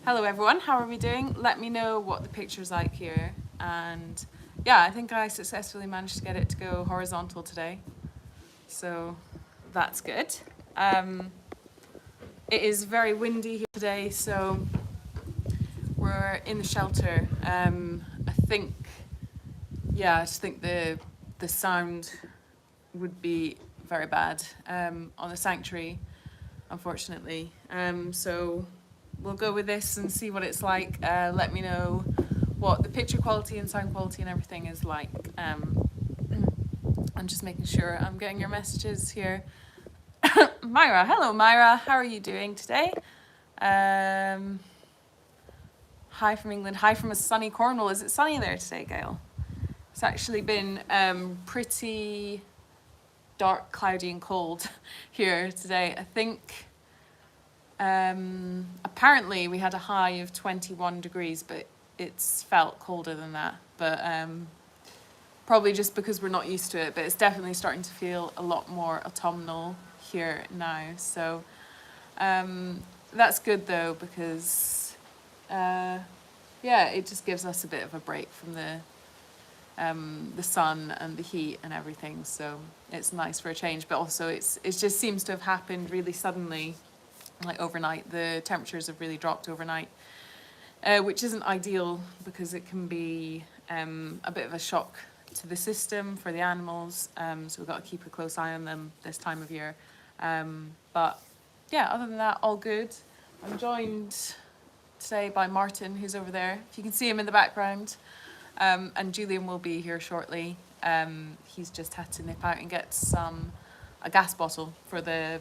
Hello everyone, how are we doing? Let me know what the picture's like here. And yeah, I think I successfully managed to get it to go horizontal today. So that's good. It is very windy here today, so we're in the shelter. I just think the sound would be very bad on the sanctuary, unfortunately. So we'll go with this and see what it's like. Let me know what the picture quality and sound quality and everything is like. I'm just making sure I'm getting your messages here. Myra, hello Myra, how are you doing today? Hi from England, hi from a sunny Cornwall. Is it sunny there today, Gail? It's actually been pretty dark, cloudy and cold here today. I think apparently we had a high of 21 degrees, but it's felt colder than that. But probably just because we're not used to it, but it's definitely starting to feel a lot more autumnal here now. So that's good though, because it just gives us a bit of a break from the sun and the heat and everything. So it's nice for a change, but also it just seems to have happened really suddenly, like overnight. The temperatures have really dropped overnight, which isn't ideal because it can be a bit of a shock to the system for the animals. So we've got to keep a close eye on them this time of year. But yeah, other than that, all good. I'm joined today by Martin, who's over there. If you can see him in the background. And Julian will be here shortly. He's just had to nip out and get a gas bottle for the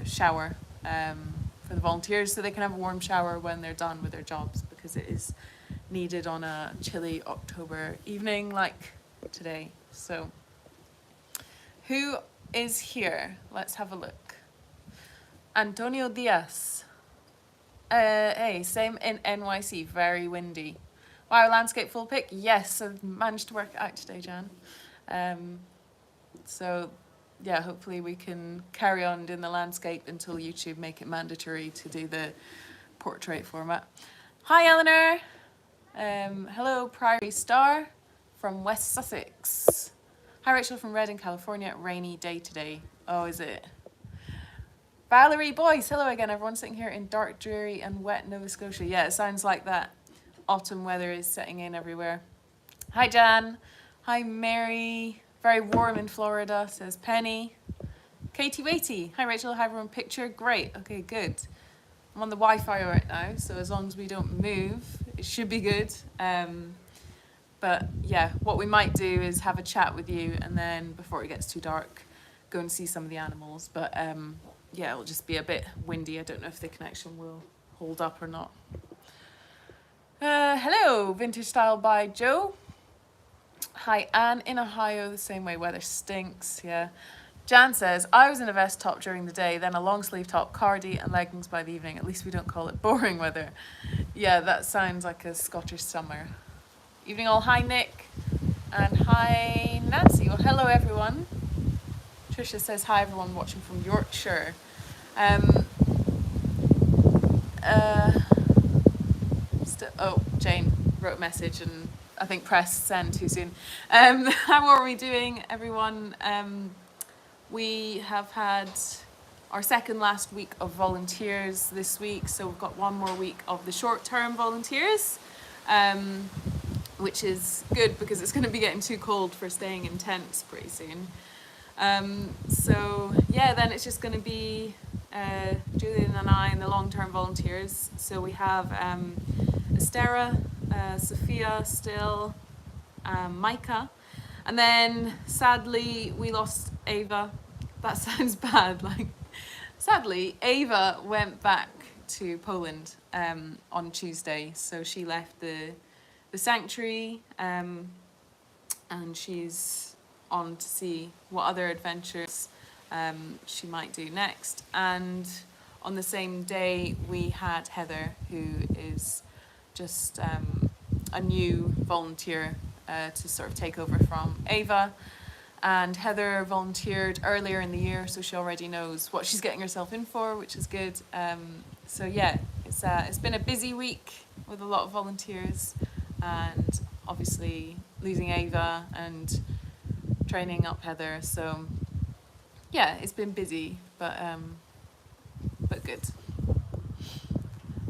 shower for the volunteers, so they can have a warm shower when they're done with their jobs, because it is needed on a chilly October evening like today. So who is here? Let's have a look. Antonio Diaz. Hey, same in NYC, very windy. Wow, landscape full pic? Yes, I've managed to work it out today, Jan. So yeah, hopefully we can carry on doing the landscape until YouTube make it mandatory to do the portrait format. Hi Eleanor. Hello Priory Star from West Sussex. Hi Rachel from Redding, California. Rainy day today. Oh, is it? Valerie Boyce, hello again. Everyone sitting here in dark, dreary and wet Nova Scotia. Yeah, it sounds like that autumn weather is setting in everywhere. Hi Jan. Hi Mary. Very warm in Florida, says Penny. Katie Waity. Hi Rachel, hi everyone. Picture, great. Okay, good. I'm on the Wi-Fi right now, so as long as we don't move, it should be good. But yeah, what we might do is have a chat with you, and then before it gets too dark, go and see some of the animals. But yeah, it'll just be a bit windy. I don't know if the connection will hold up or not. Hello, Vintage Style by Joe. Hi Anne, in Ohio the same way, weather stinks, yeah. Jan says, I was in a vest top during the day, then a long sleeve top, cardi and leggings by the evening. At least we don't call it boring weather. Yeah, that sounds like a Scottish summer. Evening all, hi Nick. And hi Nancy. Well, hello everyone. Tricia says, hi everyone watching from Yorkshire. Jane wrote a message and I think pressed send too soon. How are we doing, everyone? We have had our second last week of volunteers this week, so we've got one more week of the short-term volunteers, which is good because it's going to be getting too cold for staying in tents pretty soon. So yeah, then it's just going to be Julian and I and the long-term volunteers. So we have Estera, Sophia still, Micah, and then sadly we lost Ava. That sounds bad. Like, sadly, Ava went back to Poland on Tuesday, so she left the sanctuary, and she's on to see what other adventures she might do next. And on the same day we had Heather, who is just a new volunteer to sort of take over from Ava. And Heather volunteered earlier in the year, so she already knows what she's getting herself in for, which is good. So yeah, It's been a busy week with a lot of volunteers, and obviously losing Ava and training up Heather. So yeah, it's been busy, but good.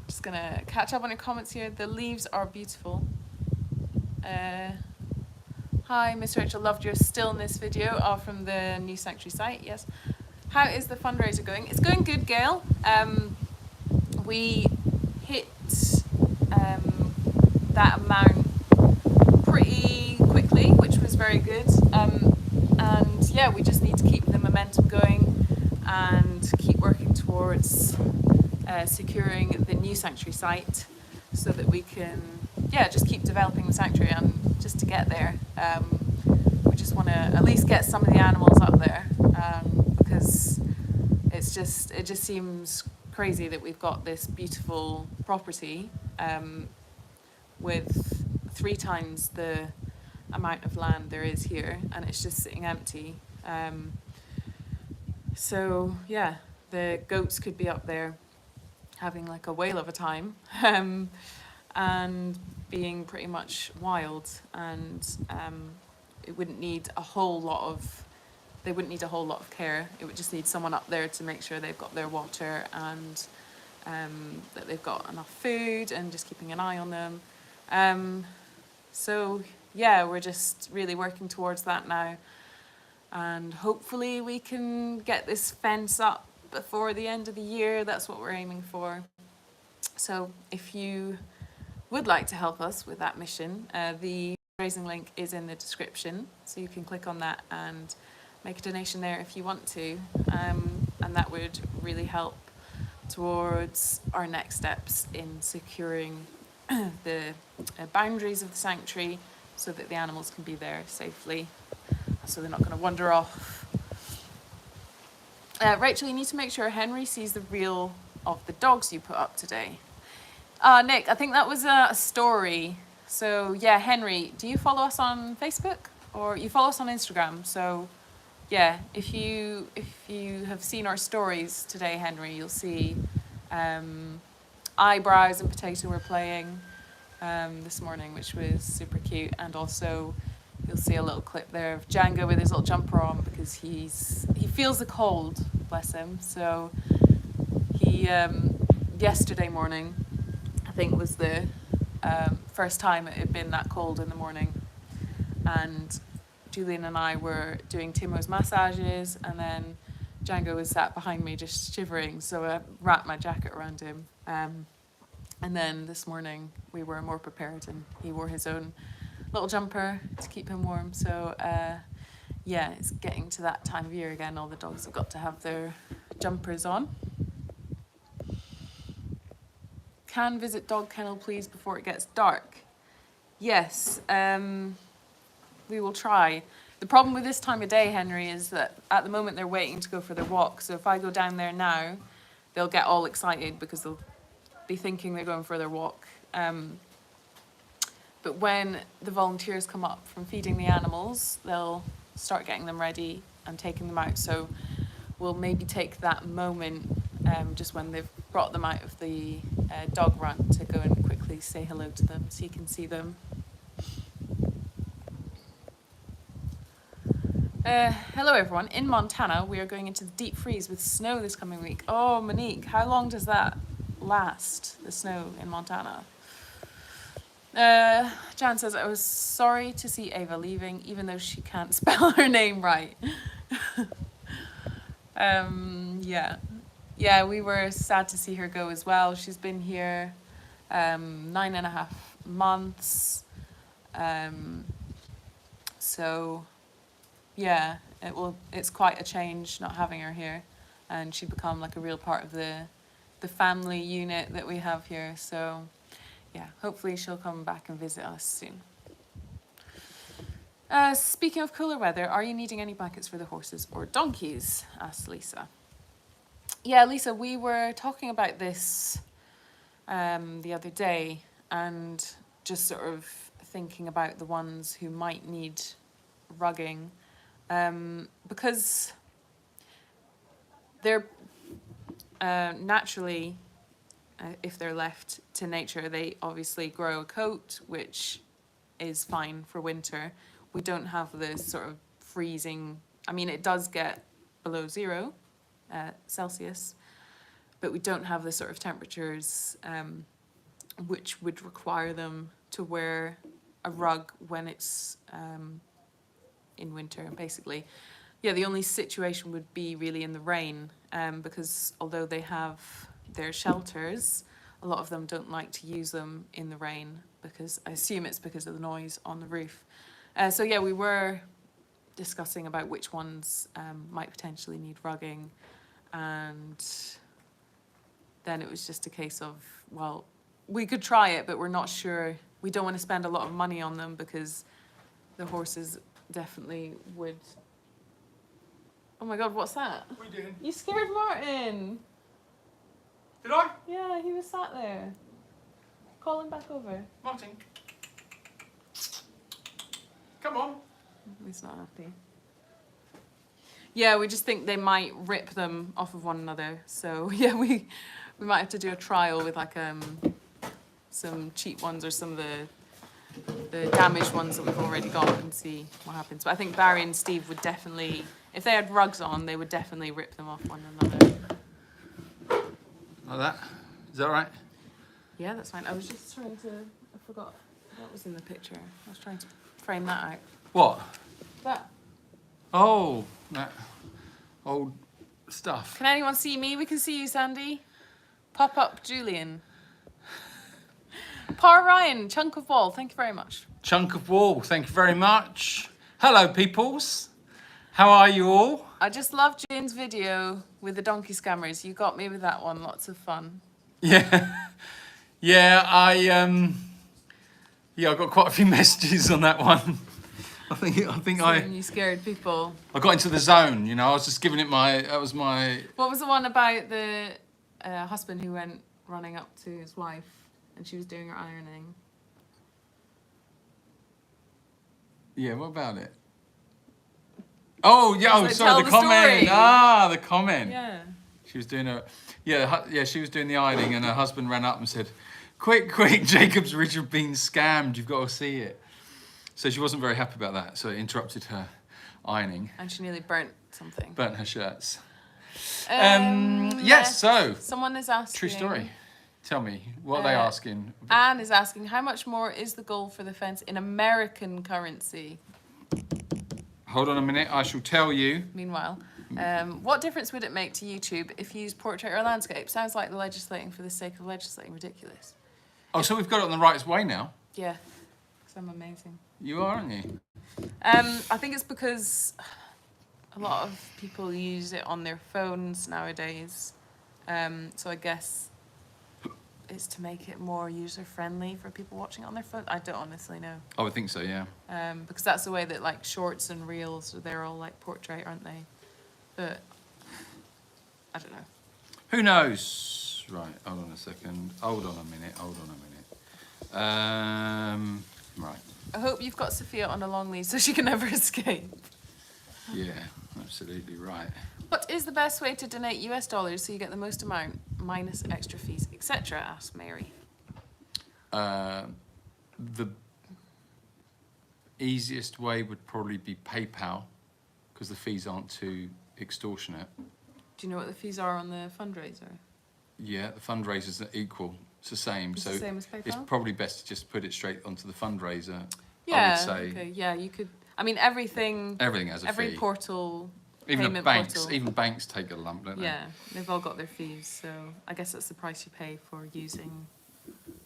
Just gonna catch up on your comments here. The leaves are beautiful. Hi, Miss Rachel, loved your stillness video from the new sanctuary site. Yes. How is the fundraiser going? It's going good, Gail. We hit that amount pretty quickly, which was very good. And yeah, we just need to keep the momentum going and keep working towards securing the new sanctuary site so that we can, just keep developing the sanctuary. And just to get there, we just want to at least get some of the animals up there, because it just seems crazy that we've got this beautiful property with 3 times the amount of land there is here, and it's just sitting empty. So yeah, the goats could be up there having like a whale of a time, and being pretty much wild, and it wouldn't need a whole lot of care. It would just need someone up there to make sure they've got their water and that they've got enough food, and just keeping an eye on them. So yeah, we're just really working towards that now, and hopefully we can get this fence up before the end of the year. That's what we're aiming for. So if you would like to help us with that mission, the fundraising link is in the description, so you can click on that and make a donation there if you want to, and that would really help towards our next steps in securing the boundaries of the sanctuary so that the animals can be there safely, so they're not going to wander off. Rachel, you need to make sure Henry sees the reel of the dogs you put up today. Nick, I think that was a story. So yeah, Henry, do you follow us on Facebook, or you follow us on Instagram? So yeah, if you have seen our stories today, Henry, you'll see Eyebrows and Potato were playing this morning, which was super cute. And also you'll see a little clip there of Django with his little jumper on, because he feels the cold, bless him. So he yesterday morning, I think, was the first time it had been that cold in the morning, and Julian and I were doing Timo's massages, and then Django was sat behind me just shivering, so I wrapped my jacket around him. And then this morning we were more prepared, and he wore his own little jumper to keep him warm. So yeah, it's getting to that time of year again. All the dogs have got to have their jumpers on. Can visit dog kennel please before it gets dark? Yes, we will try. The problem with this time of day, Henry, is that at the moment they're waiting to go for their walk. So if I go down there now, they'll get all excited because they'll be thinking they're going for their walk. But when the volunteers come up from feeding the animals, they'll start getting them ready and taking them out. So we'll maybe take that moment just when they've brought them out of the dog run to go and quickly say hello to them so you can see them. Hello everyone. In Montana, we are going into the deep freeze with snow this coming week. Oh, Monique, how long does that last, the snow in Montana? Jan says, I was sorry to see Ava leaving, even though she can't spell her name right. Yeah, we were sad to see her go as well. She's been here 9.5 months. So yeah, it's quite a change not having her here, and she'd become like a real part of the family unit that we have here. So yeah, hopefully she'll come back and visit us soon. Speaking of cooler weather, are you needing any blankets for the horses or donkeys? Asked Lisa. Yeah, Lisa, we were talking about this the other day, and just sort of thinking about the ones who might need rugging, because they're naturally if they're left to nature, they obviously grow a coat, which is fine for winter. We don't have this sort of freezing. I mean, it does get below 0 Celsius, but we don't have the sort of temperatures which would require them to wear a rug when it's in winter, basically. Yeah, the only situation would be really in the rain, because although they have their shelters, a lot of them don't like to use them in the rain because I assume it's because of the noise on the roof. So yeah, we were discussing about which ones might potentially need rugging, and then it was just a case of, well, we could try it, but we're not sure. We don't want to spend a lot of money on them because the horses definitely would. Oh my God, what's that? What are you doing? You scared Martin. Did I? Yeah, he was sat there. Call him back over. Martin. Come on. He's not happy. Yeah, we just think they might rip them off of one another. So yeah, we might have to do a trial with like some cheap ones or some of the damaged ones that we've already got and see what happens. But I think Barry and Steve would definitely, if they had rugs on, they would definitely rip them off one another. Like that? Is that right? Yeah, that's fine. I was just trying to, I forgot what was in the picture. I was trying to frame that out. What? That. Oh, that old stuff. Can anyone see me? We can see you, Sandy. Pop up, Julian. Par Ryan, chunk of wall. Thank you very much. Chunk of wall, thank you very much. Hello, peoples. How are you all? I just loved Jane's video with the donkey scammers. You got me with that one. Lots of fun. Yeah. Yeah, I got quite a few messages on that one. I think You scared people. I got into the zone, you know, I was just giving it that was my... What was the one about the husband who went running up to his wife and she was doing her ironing? Yeah, what about it? Oh, yeah, Like, sorry, the comment. story. Ah, the comment. Yeah. She was doing she was doing the ironing and her husband ran up and said, quick, Jacob's Richard being scammed, you've got to see it. So she wasn't very happy about that, so it interrupted her ironing. And she nearly burnt something. Burnt her shirts. Yes, so. Someone is asking. True story. Tell me, what are they asking? Anne is asking, how much more is the goal for the fence in American currency? Hold on a minute, I shall tell you. Meanwhile, what difference would it make to YouTube if you use portrait or landscape? Sounds like the legislating for the sake of legislating. Ridiculous. Oh, so we've got it on the right way now? Yeah, because I'm amazing. You are, aren't you? I think it's because a lot of people use it on their phones nowadays. So I guess it's to make it more user-friendly for people watching it on their phone. I don't honestly know. I would think so, yeah. Because that's the way that like shorts and reels, they're all like portrait, aren't they? But I don't know. Who knows? Right, hold on a second. Hold on a minute. Right. I hope you've got Sophia on a long leash so she can never escape. Yeah, absolutely right. What is the best way to donate US dollars so you get the most amount, minus extra fees, etc.? Asked Mary. The easiest way would probably be PayPal, because the fees aren't too extortionate. Do you know what the fees are on the fundraiser? Yeah, the fundraisers are equal. It's the same. It's so the same as PayPal? it's probably best to just put it straight onto the fundraiser. Yeah, I would say. okay, yeah, you could. I mean, everything Has a every fee. portal, Even payment banks, portal. even banks take a lump, don't they? Yeah, they've all got their fees, so I guess that's the price you pay for using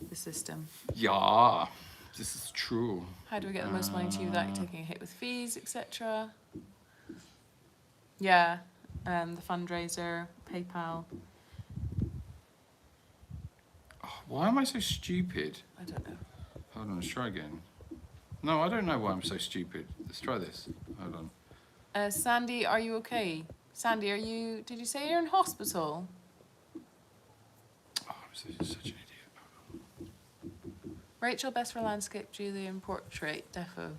the system. Yeah, this is true. How do we get the most money to you without taking a hit with fees, etc.? Yeah, the fundraiser, PayPal. Oh, why am I so stupid? I don't know. Hold on, let's try again. No, I don't know why I'm so stupid. Let's try this. Hold on. Sandy, are you okay? Sandy, did you say you're in hospital? Oh, I'm such an idiot. Rachel, best for landscape, Julian, portrait, defo.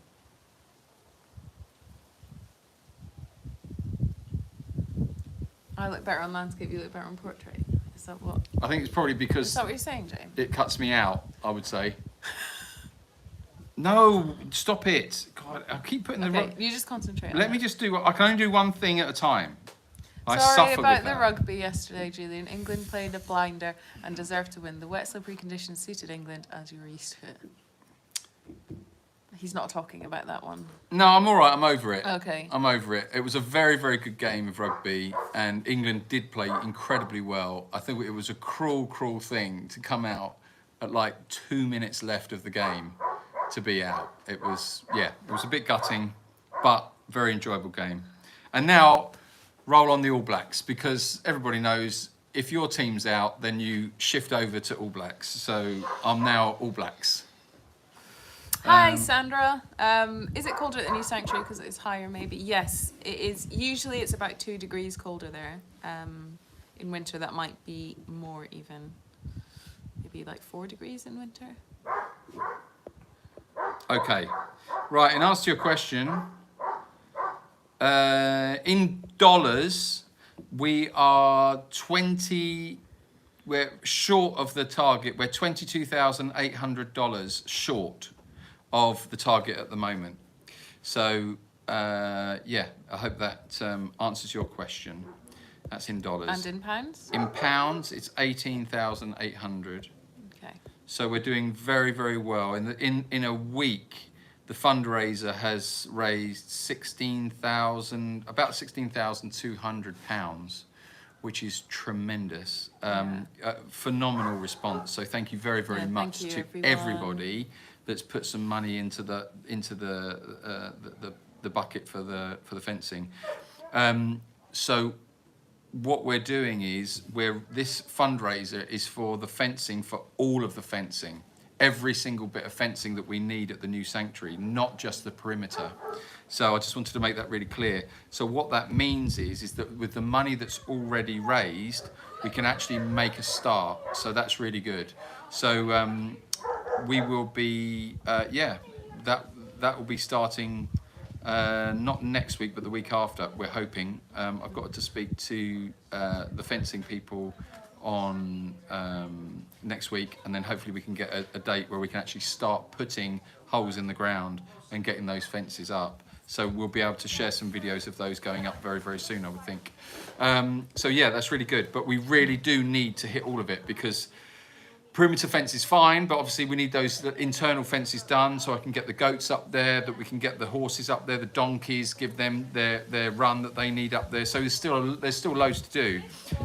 I look better on landscape, you look better on portrait. Is that what? I think it's probably Is because that what you're saying, James? it cuts me out, I would say. No, stop it. God, I keep putting the... Okay, you just concentrate on Let me it. just do... I can only do one thing at a time. I Sorry suffer about with the that. rugby yesterday, Julian. England played a blinder and deserved to win. The wet, slippery conditions suited England as you were used to it. He's not talking about that one. No, I'm all right. I'm over it. Okay. I'm over it. It was a very, very good game of rugby, and England did play incredibly well. I think it was a cruel, cruel thing to come out at like 2 minutes left of the game to be out. It was a bit gutting, but very enjoyable game. And now, roll on the All Blacks, because everybody knows if your team's out, then you shift over to All Blacks. So I'm now All Blacks. Hi, Sandra. Is it colder at the new sanctuary because it's higher, maybe? Yes, it is. Usually it's about 2 degrees colder there. In winter, that might be more even. Maybe like 4 degrees in winter. Okay. Right, in answer to your question, in dollars, we are we're short of the target. We're $22,800 short of the target at the moment. So, yeah, I hope that answers your question. That's in dollars. And in pounds? In pounds, it's 18,800. Okay. So we're doing very, very well. In a week, the fundraiser has raised about £16,200, which is tremendous. A phenomenal response. So thank you very, very much to everybody that's put some money into the bucket for the fencing. So what we're doing is this fundraiser is for the fencing, for all of the fencing, every single bit of fencing that we need at the new sanctuary, not just the perimeter. So I just wanted to make that really clear. So what that means is that with the money that's already raised, we can actually make a start. So that's really good. So we will be, that will be starting not next week, but the week after, we're hoping. I've got to speak to the fencing people on next week, and then hopefully we can get a date where we can actually start putting holes in the ground and getting those fences up. So we'll be able to share some videos of those going up very, very soon, I would think. So yeah, that's really good. But we really do need to hit all of it, because perimeter fence is fine, but obviously we need those internal fences done so I can get the goats up there, that we can get the horses up there, the donkeys, give them their run that they need up there. So there's still loads to do.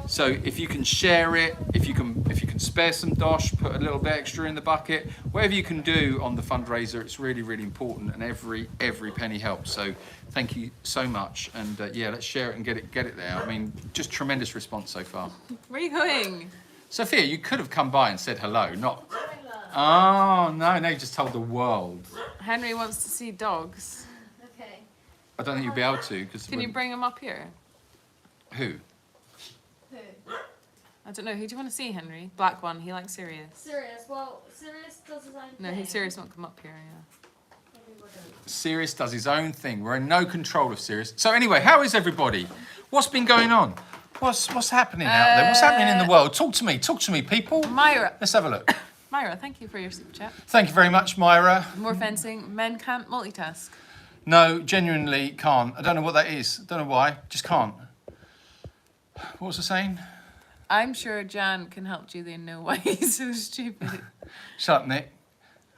So if you can share it, if you can spare some dosh, put a little bit extra in the bucket, whatever you can do on the fundraiser, it's really, really important, and every penny helps. So thank you so much, and yeah, let's share it and get it there. I mean, just tremendous response so far. Where are you going? Sophia, you could have come by and said hello, not... Oh, no, you just told the world. Henry wants to see dogs. Okay. I don't think you'll be able to, because... Can you bring him up here? Who? Who? I don't know. Who do you want to see, Henry? Black one. He likes Sirius. Sirius. Well, Sirius does his own thing. No, Sirius won't come up here, yeah. Maybe we wouldn't. Sirius does his own thing. We're in no control of Sirius. So anyway, how is everybody? What's been going on? What's happening out there? What's happening in the world? Talk to me, people. Myra. Let's have a look. Myra, thank you for your super chat. Thank you very much, Myra. More fencing. Men can't multitask. No, genuinely can't. I don't know what that is. I don't know why. Just can't. What was I saying? I'm sure Jan can help Julian know why he's so stupid. Shut up, Nick.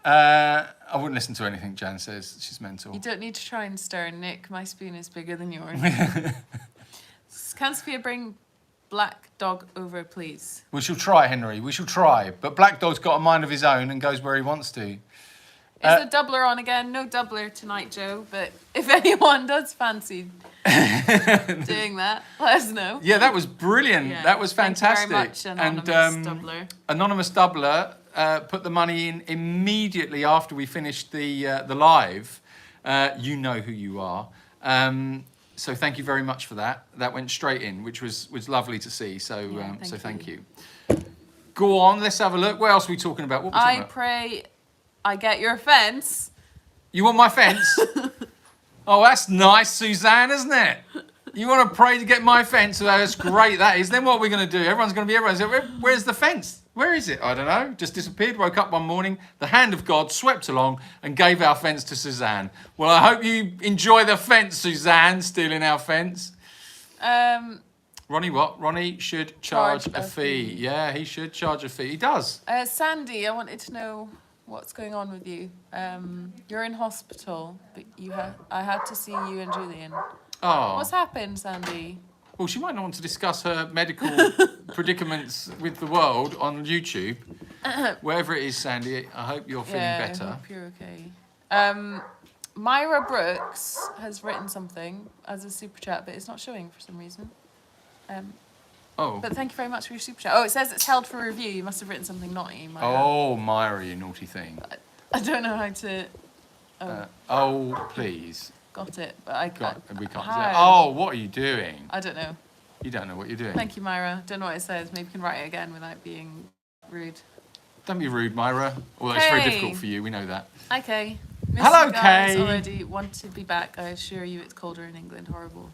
I wouldn't listen to anything Jan says. She's mental. You don't need to try and stir, Nick. My spoon is bigger than yours. Can Sophia bring Black Dog over, please? We shall try, Henry. We shall try. But Black Dog's got a mind of his own and goes where he wants to. Is the doubler on again? No doubler tonight, Joe. But if anyone does fancy doing that, let us know. Yeah, that was brilliant. Yeah. That was fantastic. Thank you very much, Anonymous Doubler. Anonymous Doubler put the money in immediately after we finished the live. You know who you are. So thank you very much for that. That went straight in, which was lovely to see. So Yeah, thank you. Go on, let's have a look. What else are we talking about? What are we talking I about? pray I get your fence. You want my fence? Oh, that's nice, Suzanne, isn't it? You want to pray to get my fence? Oh, that's great, that is. Then what are we going to do? Everyone's going to be everyone. So where's the fence? Where is it? I don't know. Just disappeared. Woke up one morning. The hand of God swept along and gave our fence to Suzanne. Well, I hope you enjoy the fence, Suzanne, stealing our fence. Ronnie what? Ronnie should charge a fee. Yeah, he should charge a fee. He does. Sandy, I wanted to know what's going on with you. You're in hospital, but I had to see you and Julian. Oh. What's happened, Sandy? Well, she might not want to discuss her medical predicaments with the world on YouTube. Wherever it is, Sandy, I hope you're feeling better. I hope you're okay. Myra Brooks has written something as a super chat, but it's not showing for some reason. But thank you very much for your super chat. Oh, it says it's held for review. You must have written something naughty, Myra. Oh, Myra, you naughty thing. I don't know how to... Please. Got it, but I can't. We can't. How? Oh, what are you doing? I don't know. You don't know what you're doing. Thank you, Myra. Don't know what it says. Maybe you can write it again without being rude. Don't be rude, Myra. Although it's very difficult for you, we know that. Okay. Hello, you guys Kay. Already want to be back. I assure you, it's colder in England. Horrible.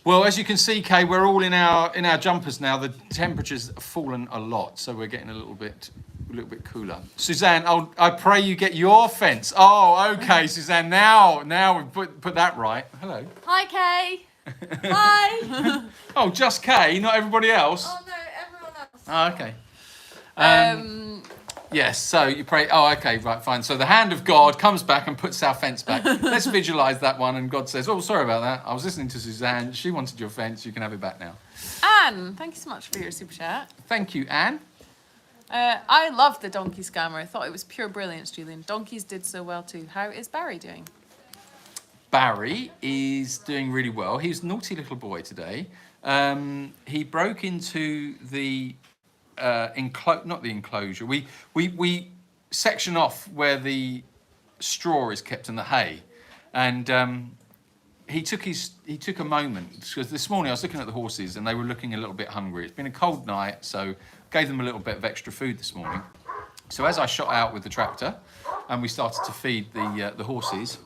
Well, as you can see, Kay, we're all in our jumpers now. The temperature's fallen a lot, so we're getting a little bit cooler. Suzanne, I pray you get your fence. Oh, okay, Suzanne. Now we've put that right. Hello. Hi, Kay. Hi. Oh, just Kay, not everybody else. Oh no, everyone else. Oh, okay. Yes, so you pray. Oh, okay, right, fine. So the hand of God comes back and puts our fence back. Let's visualize that one. And God says, oh, sorry about that. I was listening to Suzanne. She wanted your fence. You can have it back now. Anne, thank you so much for your super chat. Thank you, Anne. I loved the donkey scammer. I thought it was pure brilliance, Julian. Donkeys did so well too. How is Barry doing? Barry is doing really well. He was a naughty little boy today. He broke into the not the enclosure. We section off where the straw is kept and the hay, and he took a moment because this morning I was looking at the horses and they were looking a little bit hungry. It's been a cold night, so gave them a little bit of extra food this morning. So as I shot out with the tractor and we started to feed the horses,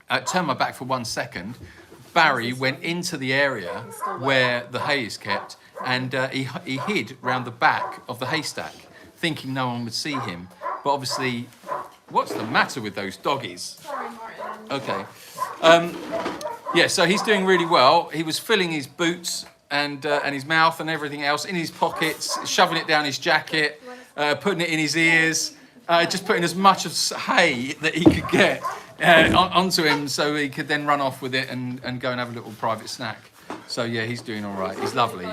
I turned my back for 1 second. Barry went into the area where the hay is kept and he hid round the back of the haystack, thinking no one would see him. But obviously, what's the matter with those doggies? Sorry, Martin. Okay. Yeah, so he's doing really well. He was filling his boots and his mouth and everything else in his pockets, shoving it down his jacket, putting it in his ears, just putting as much of hay that he could get onto him so he could then run off with it and go and have a little private snack. So yeah, he's doing all right. He's lovely.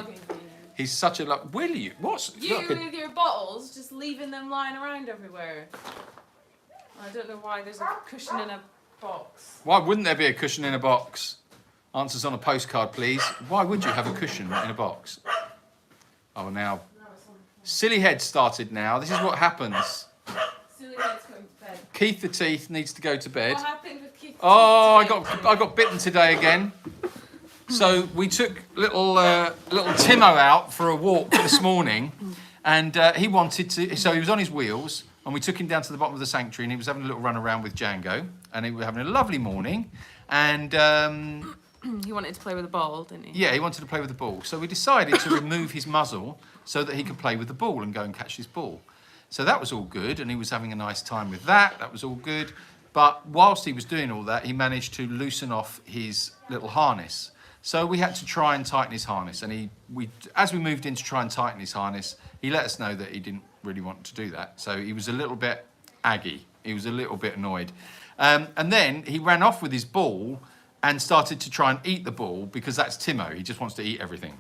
He's such a Will you? What's With your bottles, just leaving them lying around everywhere. I don't know why there's a cushion in a box. Why wouldn't there be a cushion in a box? Answers on a postcard, please. Why would you have a cushion in a box? Oh, now. Silly head started now. This is what happens. Silly head's going to bed. Keith the Teeth needs to go to bed. What happened with Keith? Oh, I got bitten today again. So we took little Timo out for a walk this morning, and he wanted to. So he was on his wheels, and we took him down to the bottom of the sanctuary, and he was having a little run around with Django, and he was having a lovely morning, and. He wanted to play with the ball, didn't he? Yeah, he wanted to play with the ball. So we decided to remove his muzzle so that he could play with the ball and go and catch his ball. So that was all good, and he was having a nice time with that. That was all good. But whilst he was doing all that, he managed to loosen off his little harness. So we had to try and tighten his harness. And as we moved in to try and tighten his harness, he let us know that he didn't really want to do that. So he was a little bit aggy. He was a little bit annoyed. And then he ran off with his ball and started to try and eat the ball because that's Timo. He just wants to eat everything.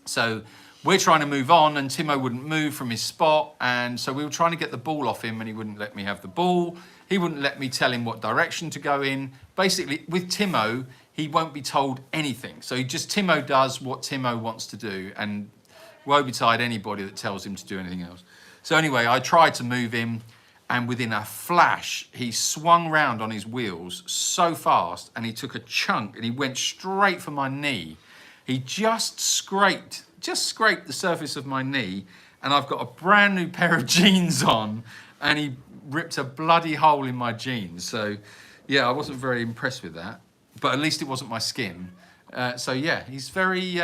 So we're trying to move on and Timo wouldn't move from his spot. And so we were trying to get the ball off him and he wouldn't let me have the ball. He wouldn't let me tell him what direction to go in. Basically, with Timo, he won't be told anything. So Timo does what Timo wants to do and woe betide anybody that tells him to do anything else. So anyway, I tried to move him. And within a flash, he swung round on his wheels so fast and he took a chunk and he went straight for my knee. He just scraped the surface of my knee and I've got a brand new pair of jeans on and he ripped a bloody hole in my jeans. So yeah, I wasn't very impressed with that, but at least it wasn't my skin. So yeah, he's very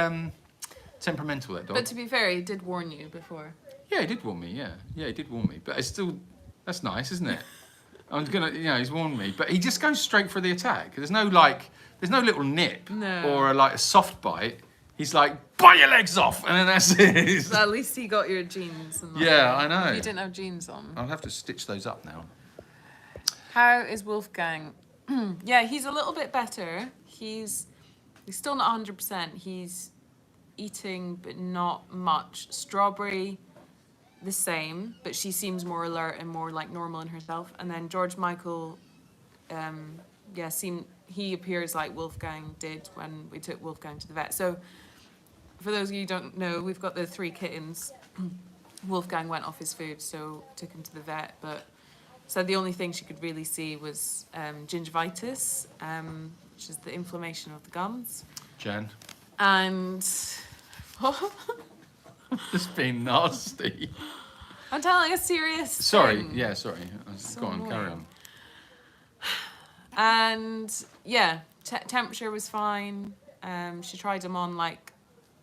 temperamental, that dog. But to be fair, he did warn you before. Yeah, he did warn me. Yeah, he did warn me. But it's still, that's nice, isn't it? I'm gonna, he's warned me. But he just goes straight for the attack. There's no little nip or a soft bite. He's like, bite your legs off, and then that's it. Well, at least he got your jeans. And Yeah, I know. You didn't have jeans on. I'll have to stitch those up now. How is Wolfgang? Yeah, he's a little bit better. He's still not 100%. He's eating, but not much. Strawberry, the same, but she seems more alert and more like normal in herself. And then George Michael, he appears like Wolfgang did when we took Wolfgang to the vet. So, for those of you who don't know, we've got the 3 kittens. Wolfgang went off his food, so took him to the vet, but said the only thing she could really see was gingivitis, which is the inflammation of the gums. Jen. And Just being nasty. I'm telling a serious Sorry, thing. yeah, sorry. So Go on, carry annoying. on. And yeah, temperature was fine. She tried him on like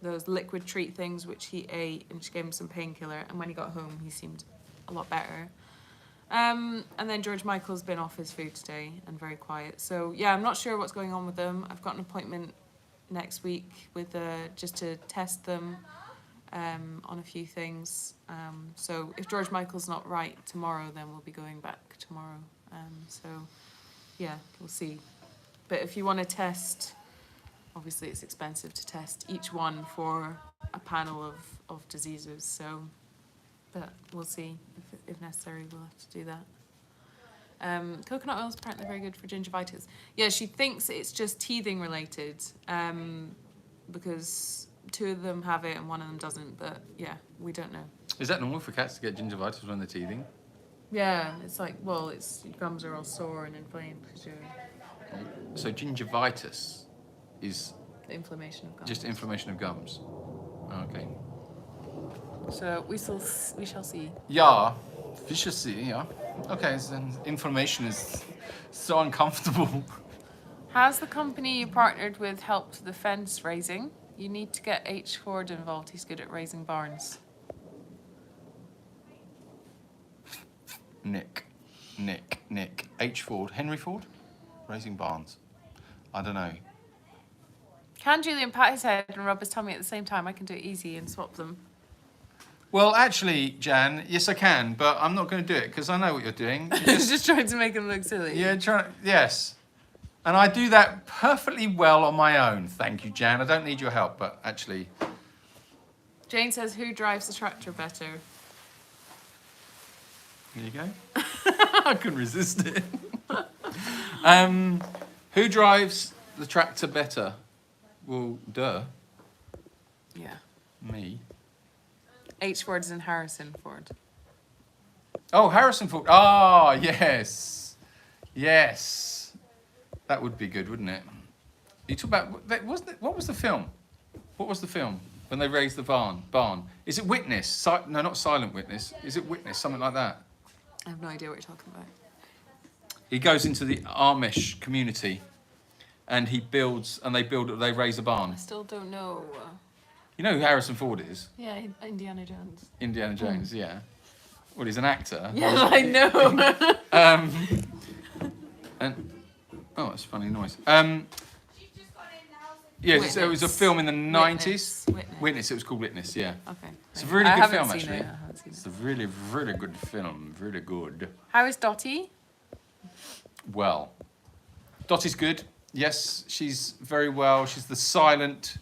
those liquid treat things, which he ate, and she gave him some painkiller. And when he got home, he seemed a lot better. And then George Michael's been off his food today and very quiet. So yeah, I'm not sure what's going on with them. I've got an appointment next week with just to test them on a few things. So if George Michael's not right tomorrow, then we'll be going back tomorrow. So yeah, we'll see. But if you want to test, obviously it's expensive to test each one for a panel of diseases. So, but we'll see if necessary. We'll have to do that. Coconut oil is apparently very good for gingivitis. Yeah, she thinks it's just teething related because 2 of them have it and 1 of them doesn't. But yeah, we don't know. Is that normal for cats to get gingivitis when they're teething? Yeah, it's like, well, your gums are all sore and inflamed because you're So gingivitis is the inflammation of gums. just inflammation of gums. Okay. So we shall see. Yeah, we shall see, yeah. Okay, so then inflammation is so uncomfortable. Has the company you partnered with helped the fence raising? You need to get H. Ford involved. He's good at raising barns. Nick. H. Ford. Henry Ford? Raising barns. I don't know. Can Julian pat his head and rub his tummy at the same time? I can do it easy and swap them. Well, actually, Jan, yes, I can, but I'm not going to do it because I know what you're doing. Just trying to make him look silly. Yes. And I do that perfectly well on my own. Thank you, Jan. I don't need your help, but actually... Jane says, who drives the tractor better? There you go. I couldn't resist it. Who drives the tractor better? Well, duh. Yeah. Me. H. Ford is in Harrison Ford. Oh, Harrison Ford. Oh, yes. Yes. That would be good, wouldn't it? You talk about, what was the film? What was the film when they raised the barn? Is it Witness? No, not Silent Witness. Is it Witness? Something like that. I have no idea what you're talking about. He goes into the Amish community and they raise a barn. I still don't know. You know who Harrison Ford is? Yeah, Indiana Jones. Indiana Jones, yeah. Well, he's an actor. Yeah, I know. And oh, it's a funny noise. Yeah, it was a film in the 90s. Witness. It was called Witness. Yeah. Okay. It's a really I good haven't film, seen actually. it. I haven't seen It's a really, really good film. Really good. How is Dottie? Well, Dottie's good. Yes, she's very well. She's the silent,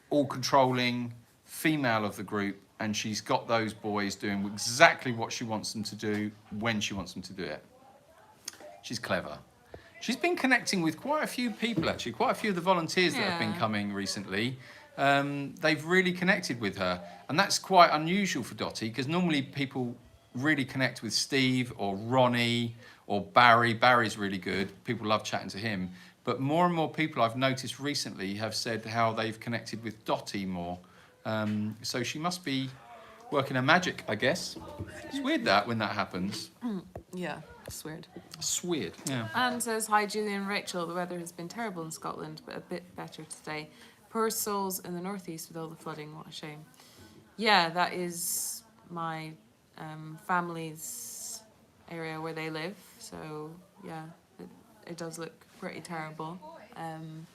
all-controlling female of the group, and she's got those boys doing exactly what she wants them to do when she wants them to do it. She's clever. She's been connecting with quite a few people, actually. Quite a few of the volunteers that have been coming recently. They've really connected with her, and that's quite unusual for Dottie, because normally people really connect with Steve or Ronnie or Barry. Barry's really good. People love chatting to him. But more and more people I've noticed recently have said how they've connected with Dottie more. So she must be working her magic, I guess. It's weird that when that happens. Yeah. It's weird. It's weird. Yeah. Anne says, hi, Julian and Rachel. The weather has been terrible in Scotland, but a bit better today. Poor souls in the northeast with all the flooding. What a shame. Yeah, that is my family's area where they live. So, yeah, it does look pretty terrible. And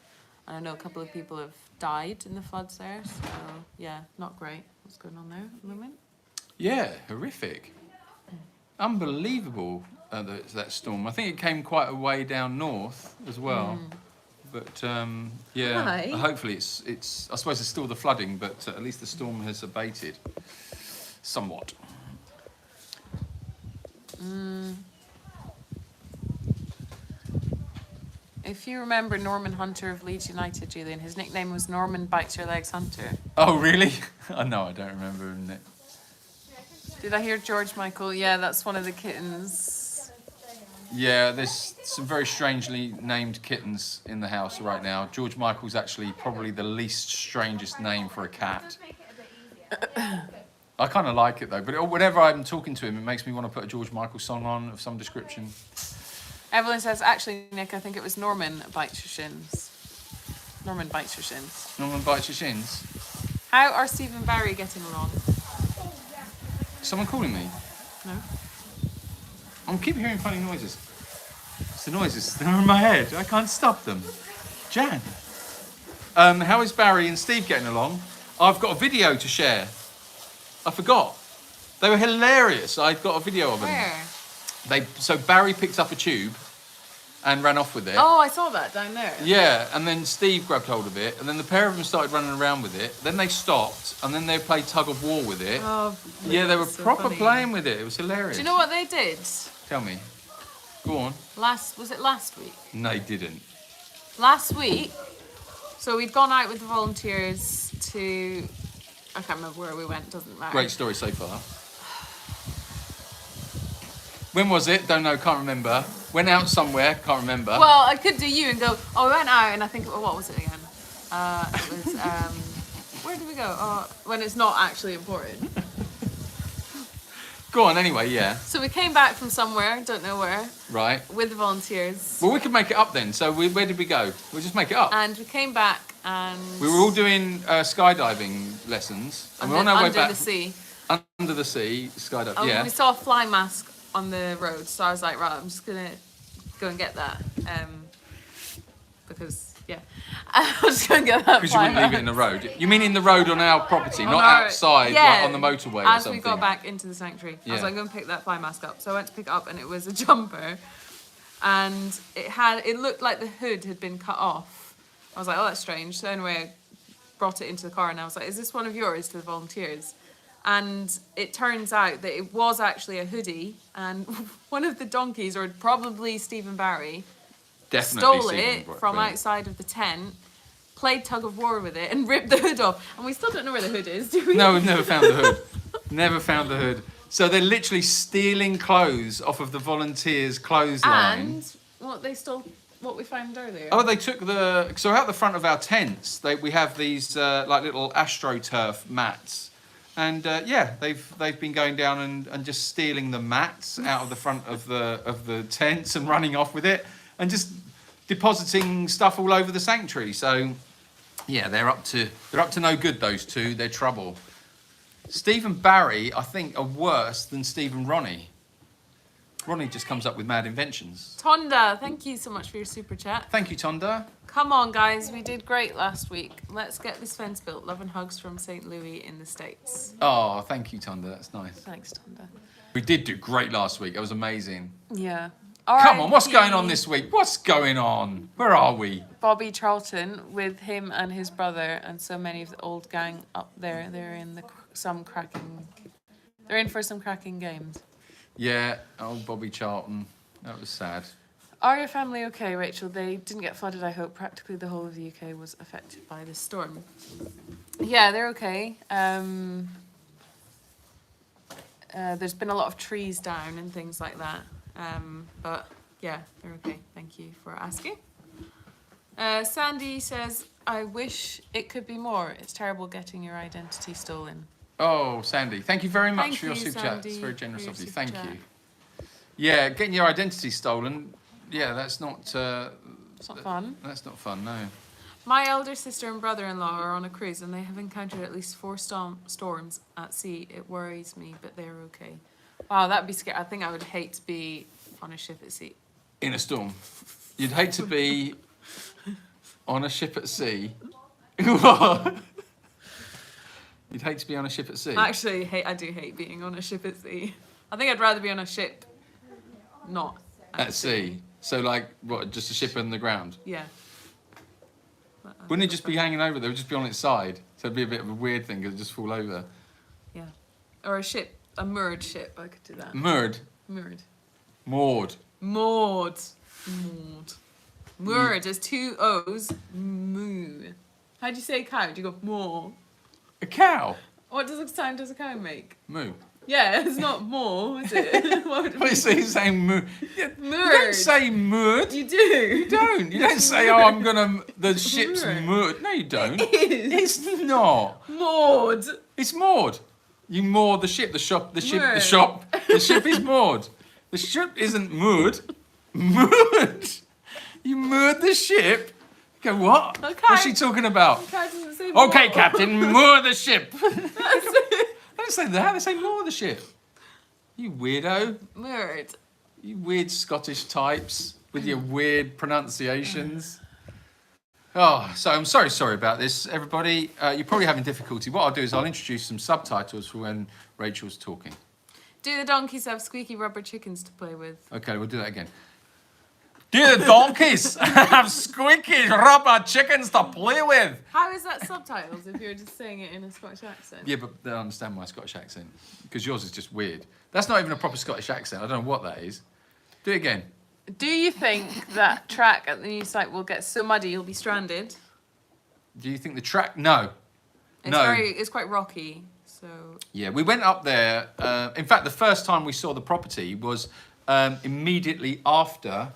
I know a couple of people have died in the floods there. So, yeah, not great. What's going on there at the moment? Yeah, horrific. Unbelievable, that storm. I think it came quite a way down north as well. But yeah, Hi. hopefully it's. I suppose it's still the flooding, but at least the storm has abated somewhat. If you remember Norman Hunter of Leeds United, Julian, his nickname was Norman Bites Your Legs Hunter. Oh, really? Oh, no, I don't remember. Did I hear George Michael? Yeah, that's one of the kittens. Yeah, there's some very strangely named kittens in the house right now. George Michael's actually probably the least strangest name for a cat. I kind of like it though, but whenever I'm talking to him, it makes me want to put a George Michael song on of some description. Evelyn says, actually, Nick, I think it was Norman Bites Your Shins. Norman Bites Your Shins. Norman Bites Your Shins. How are Steve and Barry getting along? Someone calling me? No? I keep hearing funny noises. It's the noises. They're in my head. I can't stop them. Jan. How is Barry and Steve getting along? I've got a video to share. I forgot. They were hilarious. I've got a video of them. Where? So Barry picked up a tube and ran off with it. Oh, I saw that down there. Yeah, and then Steve grabbed hold of it, and then the pair of them started running around with it. Then they stopped, and then they played tug of war with it. Oh, yeah, they were so proper funny. playing with it. It was hilarious. Do you know what they did? Tell me. Go on. Was it last week? No, they didn't. Last week, so we'd gone out with the volunteers to, I can't remember where we went, doesn't matter. Great story so far. When was it? Don't know, can't remember. Went out somewhere, can't remember. Well, I could do you and go, oh, we went out and I think, what was it again? It was, where did we go? Oh, when it's not actually important. Go on, anyway, yeah. So we came back from somewhere, don't know where, Right. with the volunteers. Well, we could make it up then. So where did we go? We'll just make it up. And we came back and... We were all doing skydiving lessons. And we're on our way back. Under the sea. Under the sea, skydiving, And yeah. we saw a fly mask on the road, so I was like, right, I'm just gonna go and get that, because yeah, I'm just gonna get that. Because you wouldn't leave it in the road. You mean in the road on our property, not outside, like on the motorway or as something? we got back into the sanctuary, I was Yeah. like, I'm gonna pick that fly mask up. So I went to pick it up, and it was a jumper, and it looked like the hood had been cut off. I was like, oh, that's strange. So anyway, I brought it into the car, and I was like, is this one of yours, to the volunteers? And it turns out that it was actually a hoodie, and one of the donkeys, or probably Stephen Barry, Definitely stole Stephen it Barry. from outside of the tent, played tug of war with it, and ripped the hood off. And we still don't know where the hood is, do we? No, we've never found the hood. Never found the hood. So they're literally stealing clothes off of the volunteers' clothesline. And they stole what we found earlier. Oh, they took so out the front of our tents, we have these like little AstroTurf mats. And yeah, they've been going down and just stealing the mats out of the front of the tents and running off with it and just depositing stuff all over the sanctuary. So yeah, they're up to no good, those two. They're trouble. Steve and Barry, I think, are worse than Steve and Ronnie. Ronnie just comes up with mad inventions. Tonda, thank you so much for your super chat. Thank you, Tonda. Come on, guys, we did great last week. Let's get this fence built. Love and hugs from St. Louis in the States. Oh, thank you, Tonda. That's nice. Thanks, Tonda. We did do great last week. It was amazing. Yeah. Come on, what's going on this week? What's going on? Where are we? Bobby Charlton with him and his brother and so many of the old gang up there. They're in for some cracking games. Yeah, old Bobby Charlton. That was sad. Are your family okay, Rachel? They didn't get flooded, I hope. Practically the whole of the UK was affected by this storm. Yeah, they're okay. There's been a lot of trees down and things like that. But yeah, they're okay. Thank you for asking. Sandy says, I wish it could be more. It's terrible getting your identity stolen. Oh, Sandy, thank you very much Thank for your you, super chat. Sandy, It's very generous for your of you. super Thank chat. you. Yeah, getting your identity stolen. Yeah, that's not. It's not fun. That's not fun. No. My elder sister and brother-in-law are on a cruise and they have encountered at least 4 storms at sea. It worries me, but they're okay. Wow, that'd be scary. I think I would hate to be on a ship at sea. In a storm. You'd hate to be on a ship at sea. What? You'd hate to be on a ship at sea? Actually, I do hate being on a ship at sea. I think I'd rather be on a ship not At sea. So like, what, just a ship on the ground? Yeah. Wouldn't it just be hanging over there? It would just be on its side. So it'd be a bit of a weird thing because it'd just fall over. Yeah. Or a ship, a moored ship. I could do that. Moored. Moored. Moored. Moored. Moored. Moored is 2 O's. Moo. How do you say cow? Do you go moo? A cow? What sound does a cow make? Moo. Yeah, it's not moo, is it? What would it What be? you saying moo? You Moored. don't say moored. You do. You don't. You don't say, oh, I'm gonna, the ship's Moored. moored. No, you don't. It is. It's not. Moored. It's moored. You moor the ship. The ship. The Moored. shop. The ship is moored. The ship isn't moored. Moored. You moored the ship. Go what? Okay. What's she talking about? Cow doesn't say Okay, moor. Captain, moor the ship. That's it. They don't say that. They say moor the ship. You weirdo. Moored. You weird Scottish types with your weird pronunciations. Oh, so I'm sorry about this, everybody. You're probably having difficulty. What I'll do is I'll introduce some subtitles for when Rachel's talking. Do the donkeys have squeaky rubber chickens to play with? Okay, we'll do that again. Do the donkeys have squeaky rubber chickens to play with? How is that subtitles if you're just saying it in a Scottish accent? Yeah, but they'll understand my Scottish accent because yours is just weird. That's not even a proper Scottish accent. I don't know what that is. Do it again. Do you think that track at the new site will get so muddy you'll be stranded? Do you think the track? No. No. It's quite rocky, so... Yeah, we went up there. In fact, the first time we saw the property was immediately after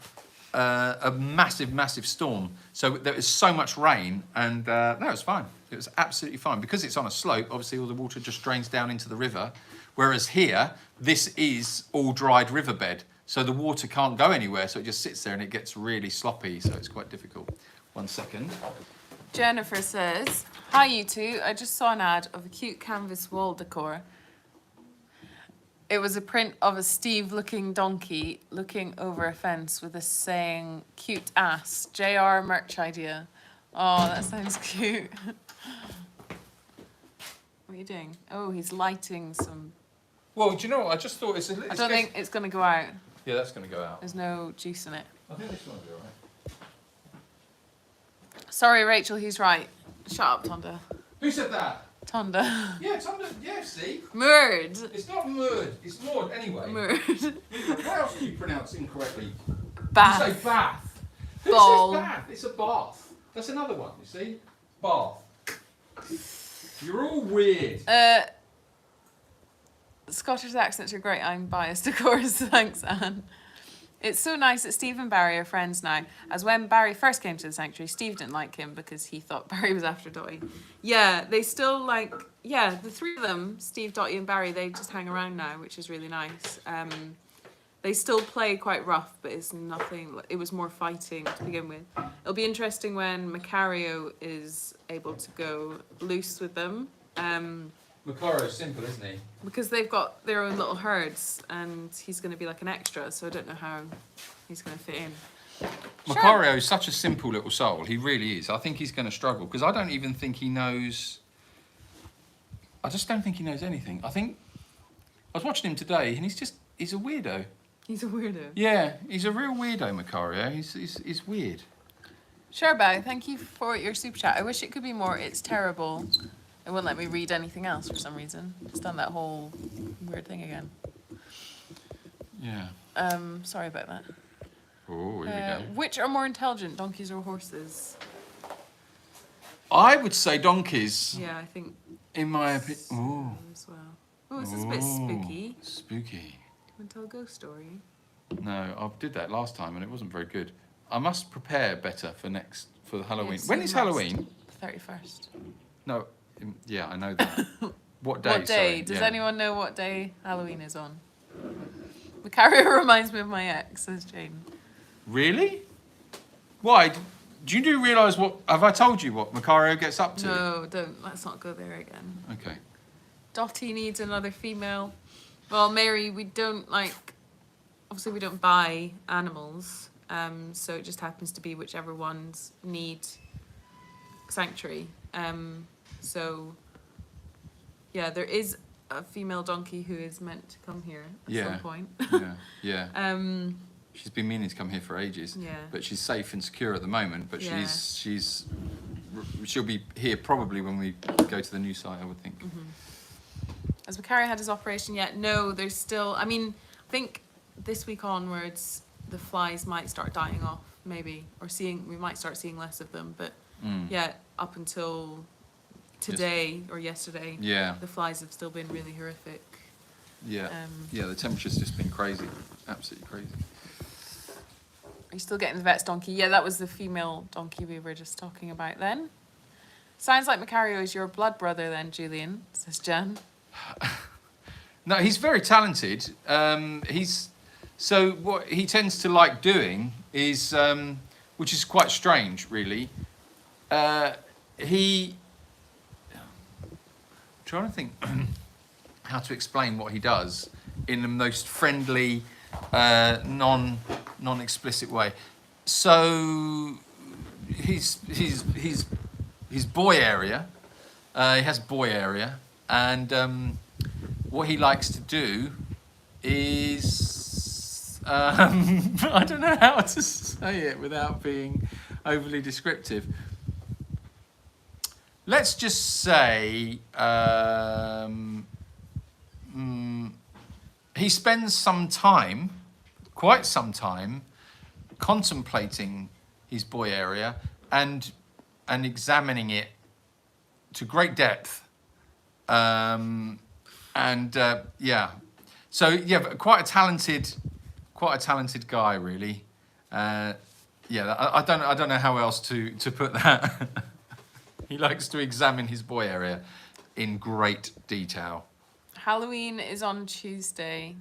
a massive storm. So there was so much rain, and no, it was fine. It was absolutely fine. Because it's on a slope, obviously all the water just drains down into the river. Whereas here, this is all dried riverbed. So the water can't go anywhere, so it just sits there and it gets really sloppy, so it's quite difficult. 1 second. Jennifer says, hi you two, I just saw an ad of a cute canvas wall decor. It was a print of a Steve-looking donkey looking over a fence with a saying, cute ass, JR merch idea. Oh, that sounds cute. What are you doing? Oh, he's lighting some... Well, do you know what? I just thought it's... I don't think it's going to go out. Yeah, that's going to go out. There's no juice in it. I think this one will be all right. Sorry, Rachel, he's right. Shut up, Tonda. Who said that? Tonda. Yeah, it's under... Yeah, see? Moored. It's not moored. It's moored anyway. Moored. What else do you pronounce incorrectly? Bath. You say bath. Who Ball. says bath? It's a bath. That's another one, you see? Bath. You're all weird. Scottish accents are great. I'm biased, of course. Thanks, Anne. It's so nice that Steve and Barry are friends now, as when Barry first came to the sanctuary, Steve didn't like him because he thought Barry was after Dottie. Yeah, they still like, yeah, the 3 of them, Steve, Dottie and Barry, they just hang around now, which is really nice. They still play quite rough, but it's nothing, it was more fighting to begin with. It'll be interesting when Macario is able to go loose with them. Macaro's simple, isn't he? Because they've got their own little herds and he's going to be like an extra, so I don't know how he's going to fit in. Macario is such a simple little soul. He really is. I think he's going to struggle because I don't even think he knows... I just don't think he knows anything. I was watching him today and he's a weirdo. He's a weirdo. Yeah, he's a real weirdo, Macario. He's weird. Sherbo, thank you for your super chat. I wish it could be more. It's terrible. It wouldn't let me read anything else for some reason. It's done that whole weird thing again. Yeah. Sorry about that. Oh, here we go. Which are more intelligent, donkeys or horses? I would say donkeys. Yeah, I think In my opinion. Ooh. as well. Oh, this is a bit spooky. Spooky. Want to tell a ghost story? No, I did that last time and it wasn't very good. I must prepare better for Halloween. Yes, When you is must. Halloween? The 31st. No, yeah, I know that. What day? What day? Sorry. Does yeah. anyone know what day Halloween is on? Macario reminds me of my ex, says Jane. Really? Why? Do you realise what... Have I told you what Macario gets up to? No, don't. Let's not go there again. Okay. Dottie needs another female. Well, Mary, we don't like... Obviously, we don't buy animals. So it just happens to be whichever ones need sanctuary. So, yeah, there is a female donkey who is meant to come here at some point. Yeah. She's been meaning to come here for ages. Yeah. But she's safe and secure at the moment. But Yeah. she'll be here probably when we go to the new site, I would think. Has Macario had his operation yet? No, there's still... I mean, I think this week onwards, the flies might start dying off, maybe. Or we might start seeing less of them. But, yeah, up until today or yesterday, the flies have still been really horrific. Yeah. The temperature's just been crazy. Absolutely crazy. Are you still getting the vet's donkey? Yeah, that was the female donkey we were just talking about then. Sounds like Macario is your blood brother then, Julian, says Jan. No, he's very talented. So what he tends to like doing is, which is quite strange, really. I'm trying to think how to explain what he does in the most friendly, non-explicit way. So his boy area, he has boy area, and what he likes to do is I don't know how to say it without being overly descriptive. Let's just say he spends quite some time, contemplating his boy area and examining it to great depth. So yeah, quite a talented guy, really. I don't know how else to put that. He likes to examine his boy area in great detail. Halloween is on Tuesday,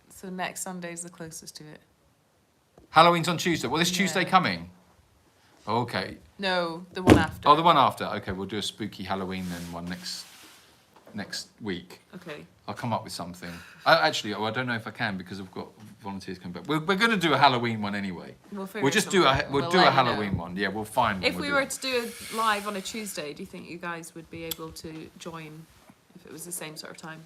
so next Sunday is the closest to it. Halloween's on Tuesday. Well, this Tuesday coming. Okay. No, the one after. Oh, the one after. Okay, we'll do a spooky Halloween then one next week. Okay. I'll come up with something. I don't know if I can because I've got volunteers coming back. We're going to do a Halloween one anyway. We'll do a Halloween one. Yeah, we'll find one. If we were to do it live on a Tuesday, do you think you guys would be able to join if it was the same sort of time?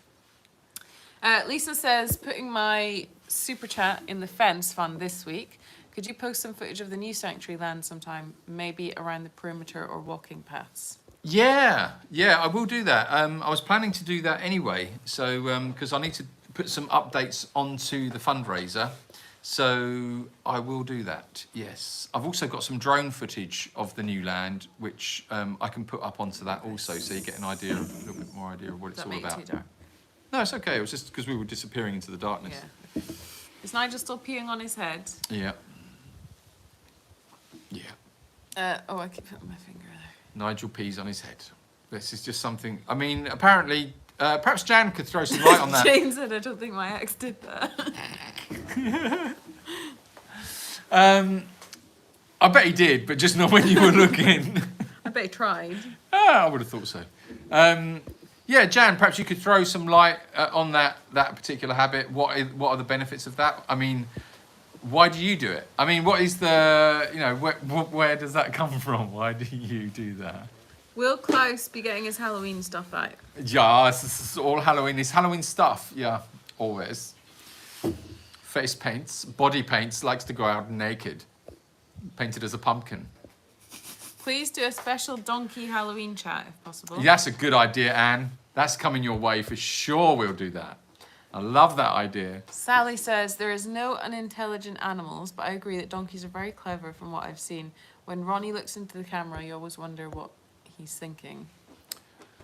Lisa says, putting my super chat in the fence fund this week. Could you post some footage of the new sanctuary land sometime, maybe around the perimeter or walking paths? Yeah, I will do that. I was planning to do that anyway, so because I need to put some updates onto the fundraiser, so I will do that. Yes, I've also got some drone footage of the new land, which I can put up onto that also, so you get a little bit more idea of what it's all about. Too dark? No, it's okay. It was just because we were disappearing into the darkness. Yeah. Is Nigel still peeing on his head? Yeah. I keep putting my finger there. Nigel pees on his head. This is just something. I mean, apparently, perhaps Jan could throw some light on that. James said, I don't think my ex did that. I bet he did, but just not when you were looking. I bet he tried. I would have thought so. Yeah, Jan, perhaps you could throw some light on that particular habit. What are the benefits of that? I mean, why do you do it? I mean, what is where does that come from? Why do you do that? Will Klaus be getting his Halloween stuff out? Yeah, it's all Halloween. It's Halloween stuff. Yeah, always. Face paints, body paints, likes to go out naked. Painted as a pumpkin. Please do a special donkey Halloween chat if possible. That's a good idea, Anne. That's coming your way for sure. We'll do that. I love that idea. Sally says, there is no unintelligent animals, but I agree that donkeys are very clever from what I've seen. When Ronnie looks into the camera, you always wonder what he's thinking.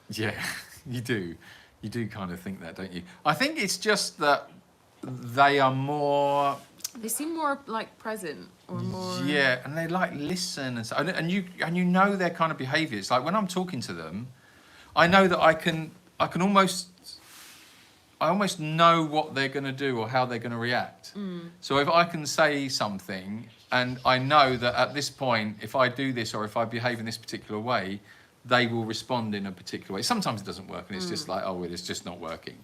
Yeah, you do. You do kind of think that, don't you? I think it's just that they are more... They seem more like present or more... Yeah, and they like listen and so, and you know their kind of behaviour. It's like when I'm talking to them, I know that I can almost almost know what they're going to do or how they're going to react. So if I can say something and I know that at this point, if I do this or if I behave in this particular way, they will respond in a particular way. Sometimes it doesn't work and it's just like, oh, well, it's just not working.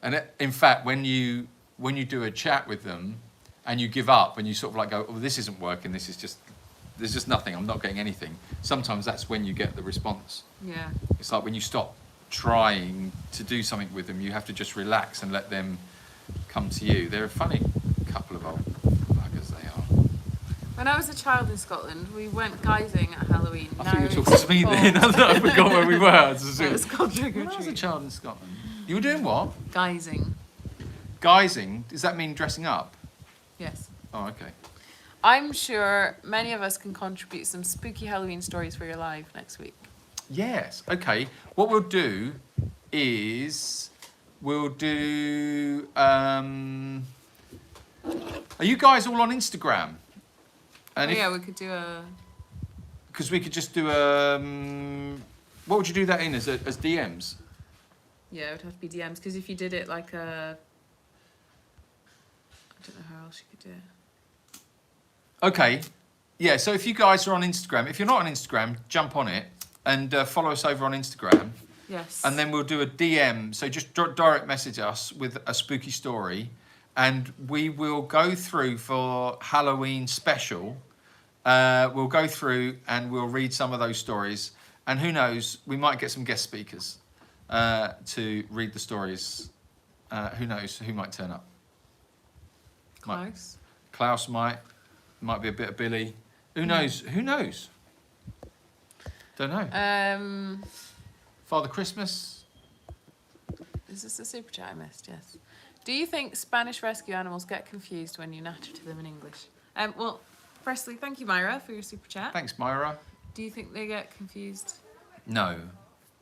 And in fact, when you do a chat with them and you give up and you sort of like go, oh, this isn't working, there's just nothing, I'm not getting anything. Sometimes that's when you get the response. Yeah. It's like when you stop trying to do something with them, you have to just relax and let them come to you. They're a funny couple of old buggers, they are. When I was a child in Scotland, we went guising at Halloween. I thought you were talking to me then. I forgot where we were. It was called trick or When I was a treat. child in Scotland. You were doing what? Guising. Guising? Does that mean dressing up? Yes. Oh, okay. I'm sure many of us can contribute some spooky Halloween stories for your live next week. Yes. Okay. What we'll do is we'll do. Are you guys all on Instagram? And Yeah, we could do a. because we could just do a. What would you do that in as DMs? Yeah, it would have to be DMs because if you did it like a. I don't know how else you could do it. Okay. Yeah. So if you guys are on Instagram, if you're not on Instagram, jump on it and follow us over on Instagram. Yes. And then we'll do a DM. So just direct message us with a spooky story. And we will go through for Halloween special. We'll go through and we'll read some of those stories. And who knows, we might get some guest speakers to read the stories. Who knows who might turn up? Close. Klaus might be a bit of Billy. Who knows? Who knows? Don't know. Father Christmas. Is this a super chat I missed? Yes. Do you think Spanish rescue animals get confused when you natter to them in English? Well, firstly, thank you, Myra, for your super chat. Thanks, Myra. Do you think they get confused? No,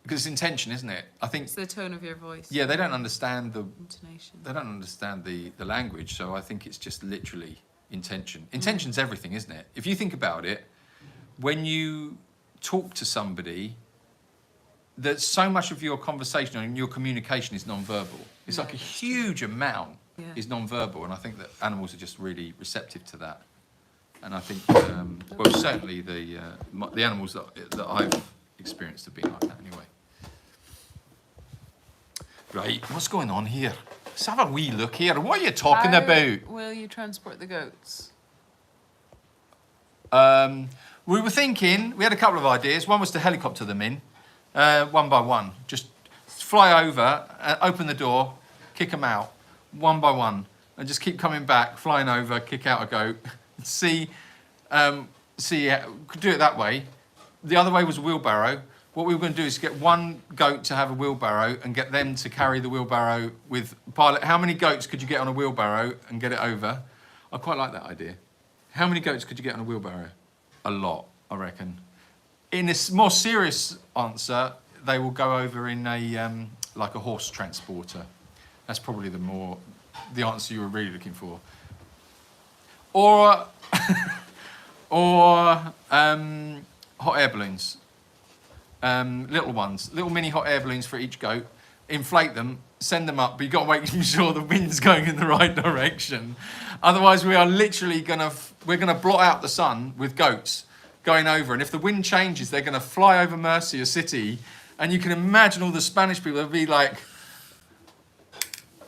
because it's intention, isn't it? I think. It's the tone of your voice. Yeah, they don't understand the Intonation. they don't understand the language, so I think it's just literally intention. Intention's everything, isn't it? If you think about it, when you talk to somebody, that so much of your conversation and your communication is non-verbal. It's like a huge amount is non-verbal, and I think that animals are just really receptive to that. And I think, well, certainly the animals that I've experienced have been like that anyway. Right, what's going on here? Let's have a wee look here. What are you talking about? Will you transport the goats? We were thinking, we had a couple of ideas. One was to helicopter them in, one by one. Just fly over, open the door, kick them out, one by one, and just keep coming back, flying over, kick out a goat. See, could do it that way. The other way was a wheelbarrow. What we were going to do is get one goat to have a wheelbarrow and get them to carry the wheelbarrow with pilot. How many goats could you get on a wheelbarrow and get it over? I quite like that idea. How many goats could you get on a wheelbarrow? A lot, I reckon. In a more serious answer, they will go over in a like a horse transporter. That's probably the answer you were really looking for. Or hot air balloons. Little ones, little mini hot air balloons for each goat. Inflate them, send them up, but you've got to make sure the wind's going in the right direction. Otherwise, we are literally we're gonna blot out the sun with goats going over. And if the wind changes, they're gonna fly over Murcia city. And you can imagine all the Spanish people, they'll be like,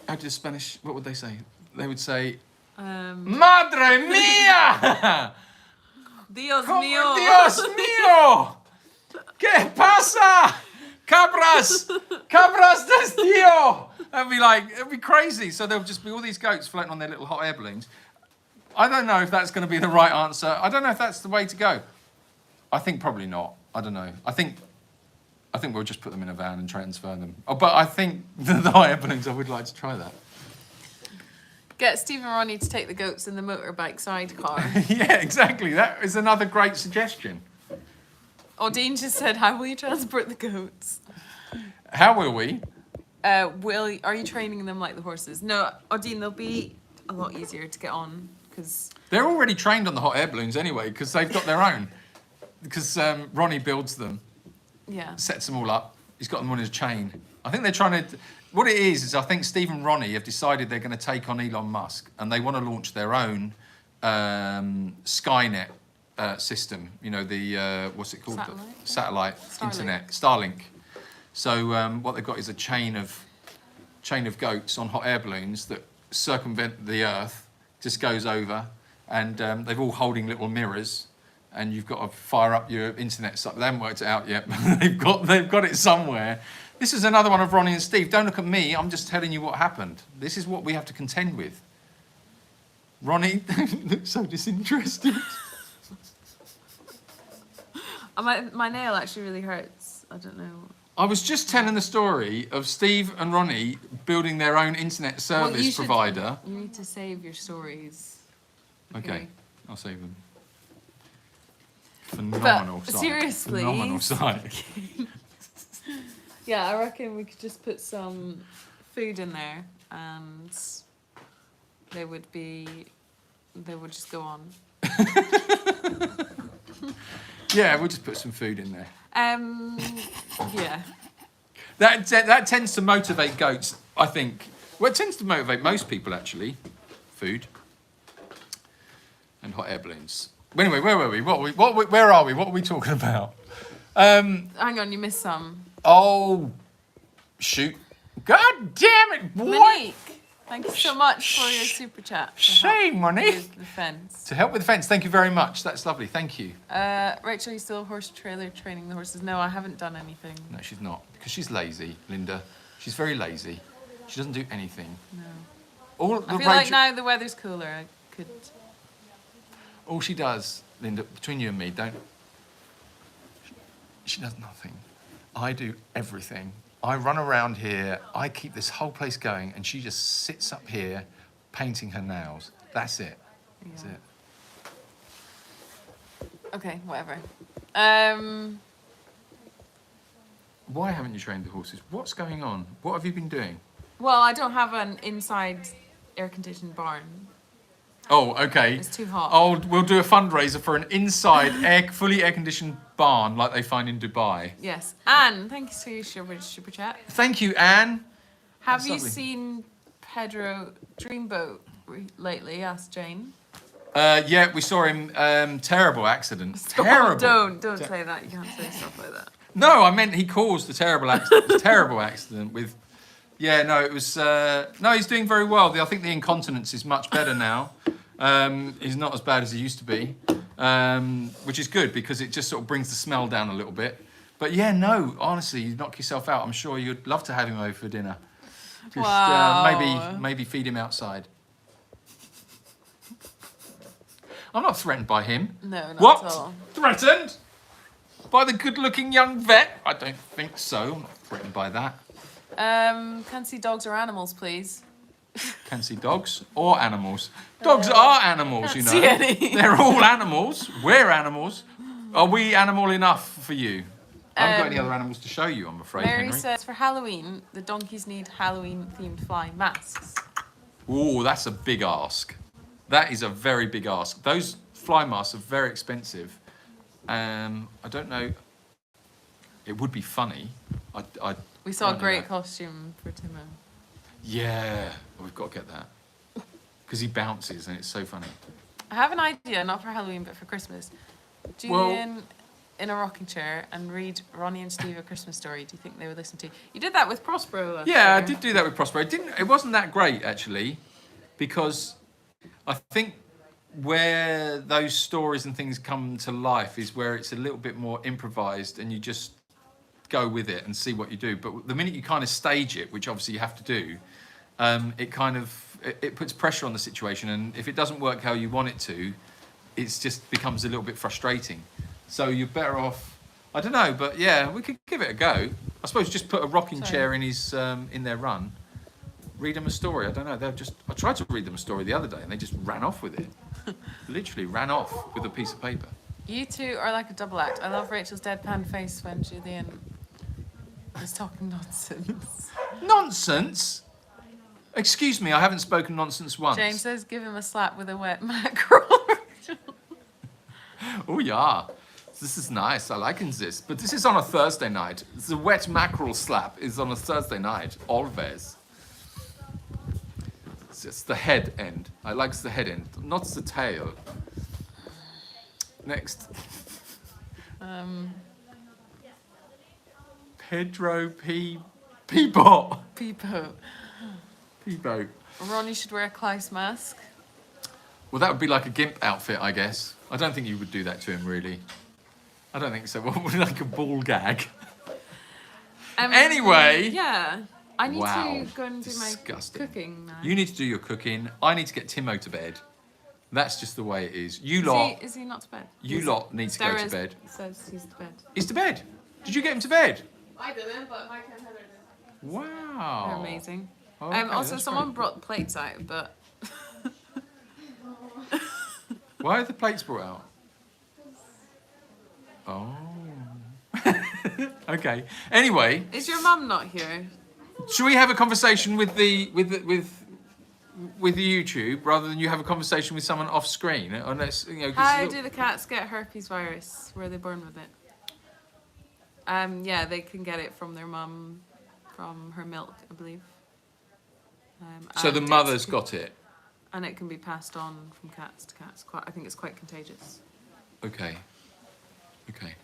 how do the Spanish, what would they say? They would say, Madre mía! Dios mío! Dios mío! ¿Qué pasa? Cabras! Cabras des Dio! It'd be crazy. So there'll just be all these goats floating on their little hot air balloons. I don't know if that's going to be the right answer. I don't know if that's the way to go. I think probably not. I don't know. I think we'll just put them in a van and transfer them. Oh, but I think the hot air balloons, I would like to try that. Get Stephen Ronnie to take the goats in the motorbike sidecar. Yeah, exactly. That is another great suggestion. Dean just said, how will you transport the goats? How will we? Are you training them like the horses? No, Dean, they'll be a lot easier to get on because They're already trained on the hot air balloons anyway because they've got their own. Because Ronnie builds them, yeah. sets them all up. He's got them on his chain. I think they're trying to. What it is I think Steve and Ronnie have decided they're going to take on Elon Musk, and they want to launch their own Skynet system. You know, the what's it called? Satellite? Satellite Starlink. internet, Starlink. So what they've got is a chain of goats on hot air balloons that circumvent the Earth, just goes over, and they're all holding little mirrors, and you've got to fire up your internet stuff. They haven't worked it out yet, but they've got it somewhere. This is another one of Ronnie and Steve. Don't look at me. I'm just telling you what happened. This is what we have to contend with. Ronnie, don't look so disinterested. My nail actually really hurts. I don't know. I was just telling the story of Steve and Ronnie building their own internet service provider. You need to save your stories. Okay, I'll save them. Phenomenal But site. seriously, Phenomenal site. Yeah, I reckon we could just put some food in there, and they would just go on. Yeah, we'll just put some food in there. Yeah. That tends to motivate goats, I think. Well, it tends to motivate most people, actually. Food. And hot air balloons. Anyway, where were we? Where are we? What are we talking about? Hang on, you missed some. Oh, shoot. God damn it, boy! Monique, thank you so much for your super chat. Shame, Monique. With the fence. To help with the fence, thank you very much. That's lovely, thank you. Rachel, you still horse trailer training the horses? No, I haven't done anything. No, she's not. Because she's lazy, Linda. She's very lazy. She doesn't do anything. No. All I feel like now the weather's cooler, I could. All she does, Linda, between you and me, she does nothing. I do everything. I run around here, I keep this whole place going, and she just sits up here painting her nails. That's it. That's Yeah. it. Okay, whatever. Why haven't you trained the horses? What's going on? What have you been doing? Well, I don't have an inside air-conditioned barn. Oh, okay. It's too hot. Oh, we'll do a fundraiser for an inside fully air-conditioned barn like they find in Dubai. Yes. Anne, thank you for your super chat. Thank you, Anne. Have That's you lovely. seen Pedro Dreamboat lately? Asked Jane. Yeah, we saw him. Terrible accident. Terrible. Don't say that. You can't say stuff like that. No, I meant he caused the terrible accident. Terrible accident with. Yeah, no, it was. No, he's doing very well. I think the incontinence is much better now. He's not as bad as he used to be, which is good because it just sort of brings the smell down a little bit. But yeah, no, honestly, you knock yourself out. I'm sure you'd love to have him over for dinner. Just Wow. maybe feed him outside. I'm not threatened by him. No, not What? at all. Threatened? By the good-looking young vet? I don't think so. I'm not threatened by that. Can see dogs or animals, please. Can see dogs or animals. Dogs are animals, you know. see any. They're all animals. We're animals. Are we animal enough for you? I haven't got any other animals to show you, I'm afraid, Mary Henry. says for Halloween, the donkeys need Halloween-themed flying masks. Ooh, that's a big ask. That is a very big ask. Those fly masks are very expensive. I don't know. It would be funny. We saw a don't know great that. costume for Timo. Yeah, we've got to get that. Because he bounces and it's so funny. I have an idea, not for Halloween, but for Christmas. Julian in a rocking chair and read Ronnie and Steve a Christmas story. Do you think they would listen to you? You did that with Prospero last Yeah, I year. did do that with Prospero. It wasn't that great, actually, because I think where those stories and things come to life is where it's a little bit more improvised and you just go with it and see what you do. But the minute you kind of stage it, which obviously you have to do, it puts pressure on the situation. And if it doesn't work how you want it to, it just becomes a little bit frustrating. So you're better off, I don't know, but yeah, we could give it a go. I suppose just put a rocking chair in their run, read them a story. I don't know. I tried to read them a story the other day and they just ran off with it. Literally ran off with a piece of paper. You two are like a double act. I love Rachel's deadpan face when Julian is talking nonsense. Nonsense? Excuse me, I haven't spoken nonsense once. James says, give him a slap with a wet mackerel. Oh yeah. This is nice. I like this. But this is on a Thursday night. The wet mackerel slap is on a Thursday night, always. It's the head end. I like the head end, not the tail. Next. Pedro Peabot. Peepo. Peabot. Ronnie should wear a Klaus mask. Well, that would be like a gimp outfit, I guess. I don't think you would do that to him, really. I don't think so. What would like a ball gag? Anyway. Yeah. I need Wow. to go and do Disgusting. my cooking now. You need to do your cooking. I need to get Timo to bed. That's just the way it is. You Is lot, he not to bed? you lot need to go to bed. Says he's to bed. He's to bed. Did you get him to bed? I didn't, but Mike and Heather did. Wow. They're amazing. Okay, Also, that's someone great. brought the plates out, but Why are the plates brought out? Oh. Okay. Anyway, is your mum not here? should we have a conversation with the YouTube rather than you have a conversation with someone off screen? Unless, 'cause How do the cats get herpes virus? Were they born with it? Yeah, they can get it from their mum, from her milk, I believe. so the and mother's it's- got it. And it can be passed on from cats to cats. I think it's quite contagious. Okay. Okay.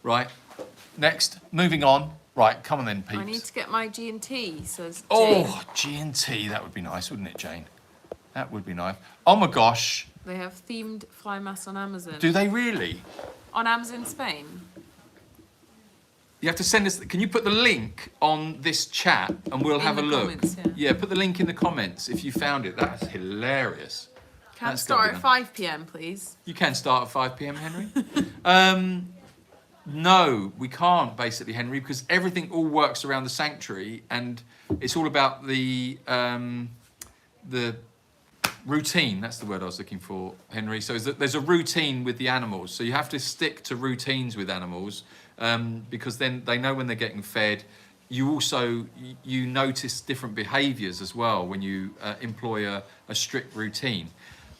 Right. Next. Moving on. Right. Come on then, peeps. I need to get my G&T, says Jane. Oh, G&T. That would be nice, wouldn't it, Jane? That would be nice. Oh my gosh. They have themed fly masks on Amazon. Do they really? On Amazon Spain. You have to send us. Can you put the link on this chat and we'll In have a the look? comments, Yeah, put the link in the comments if you found it. That's hilarious. Can That's start gotta at be 5 p.m, please. You can start at 5 p.m, Henry. No, we can't basically, Henry, because everything all works around the sanctuary, and it's all about the routine. That's the word I was looking for, Henry. So there's a routine with the animals. So you have to stick to routines with animals because then they know when they're getting fed. You also you notice different behaviours as well when you employ a strict routine.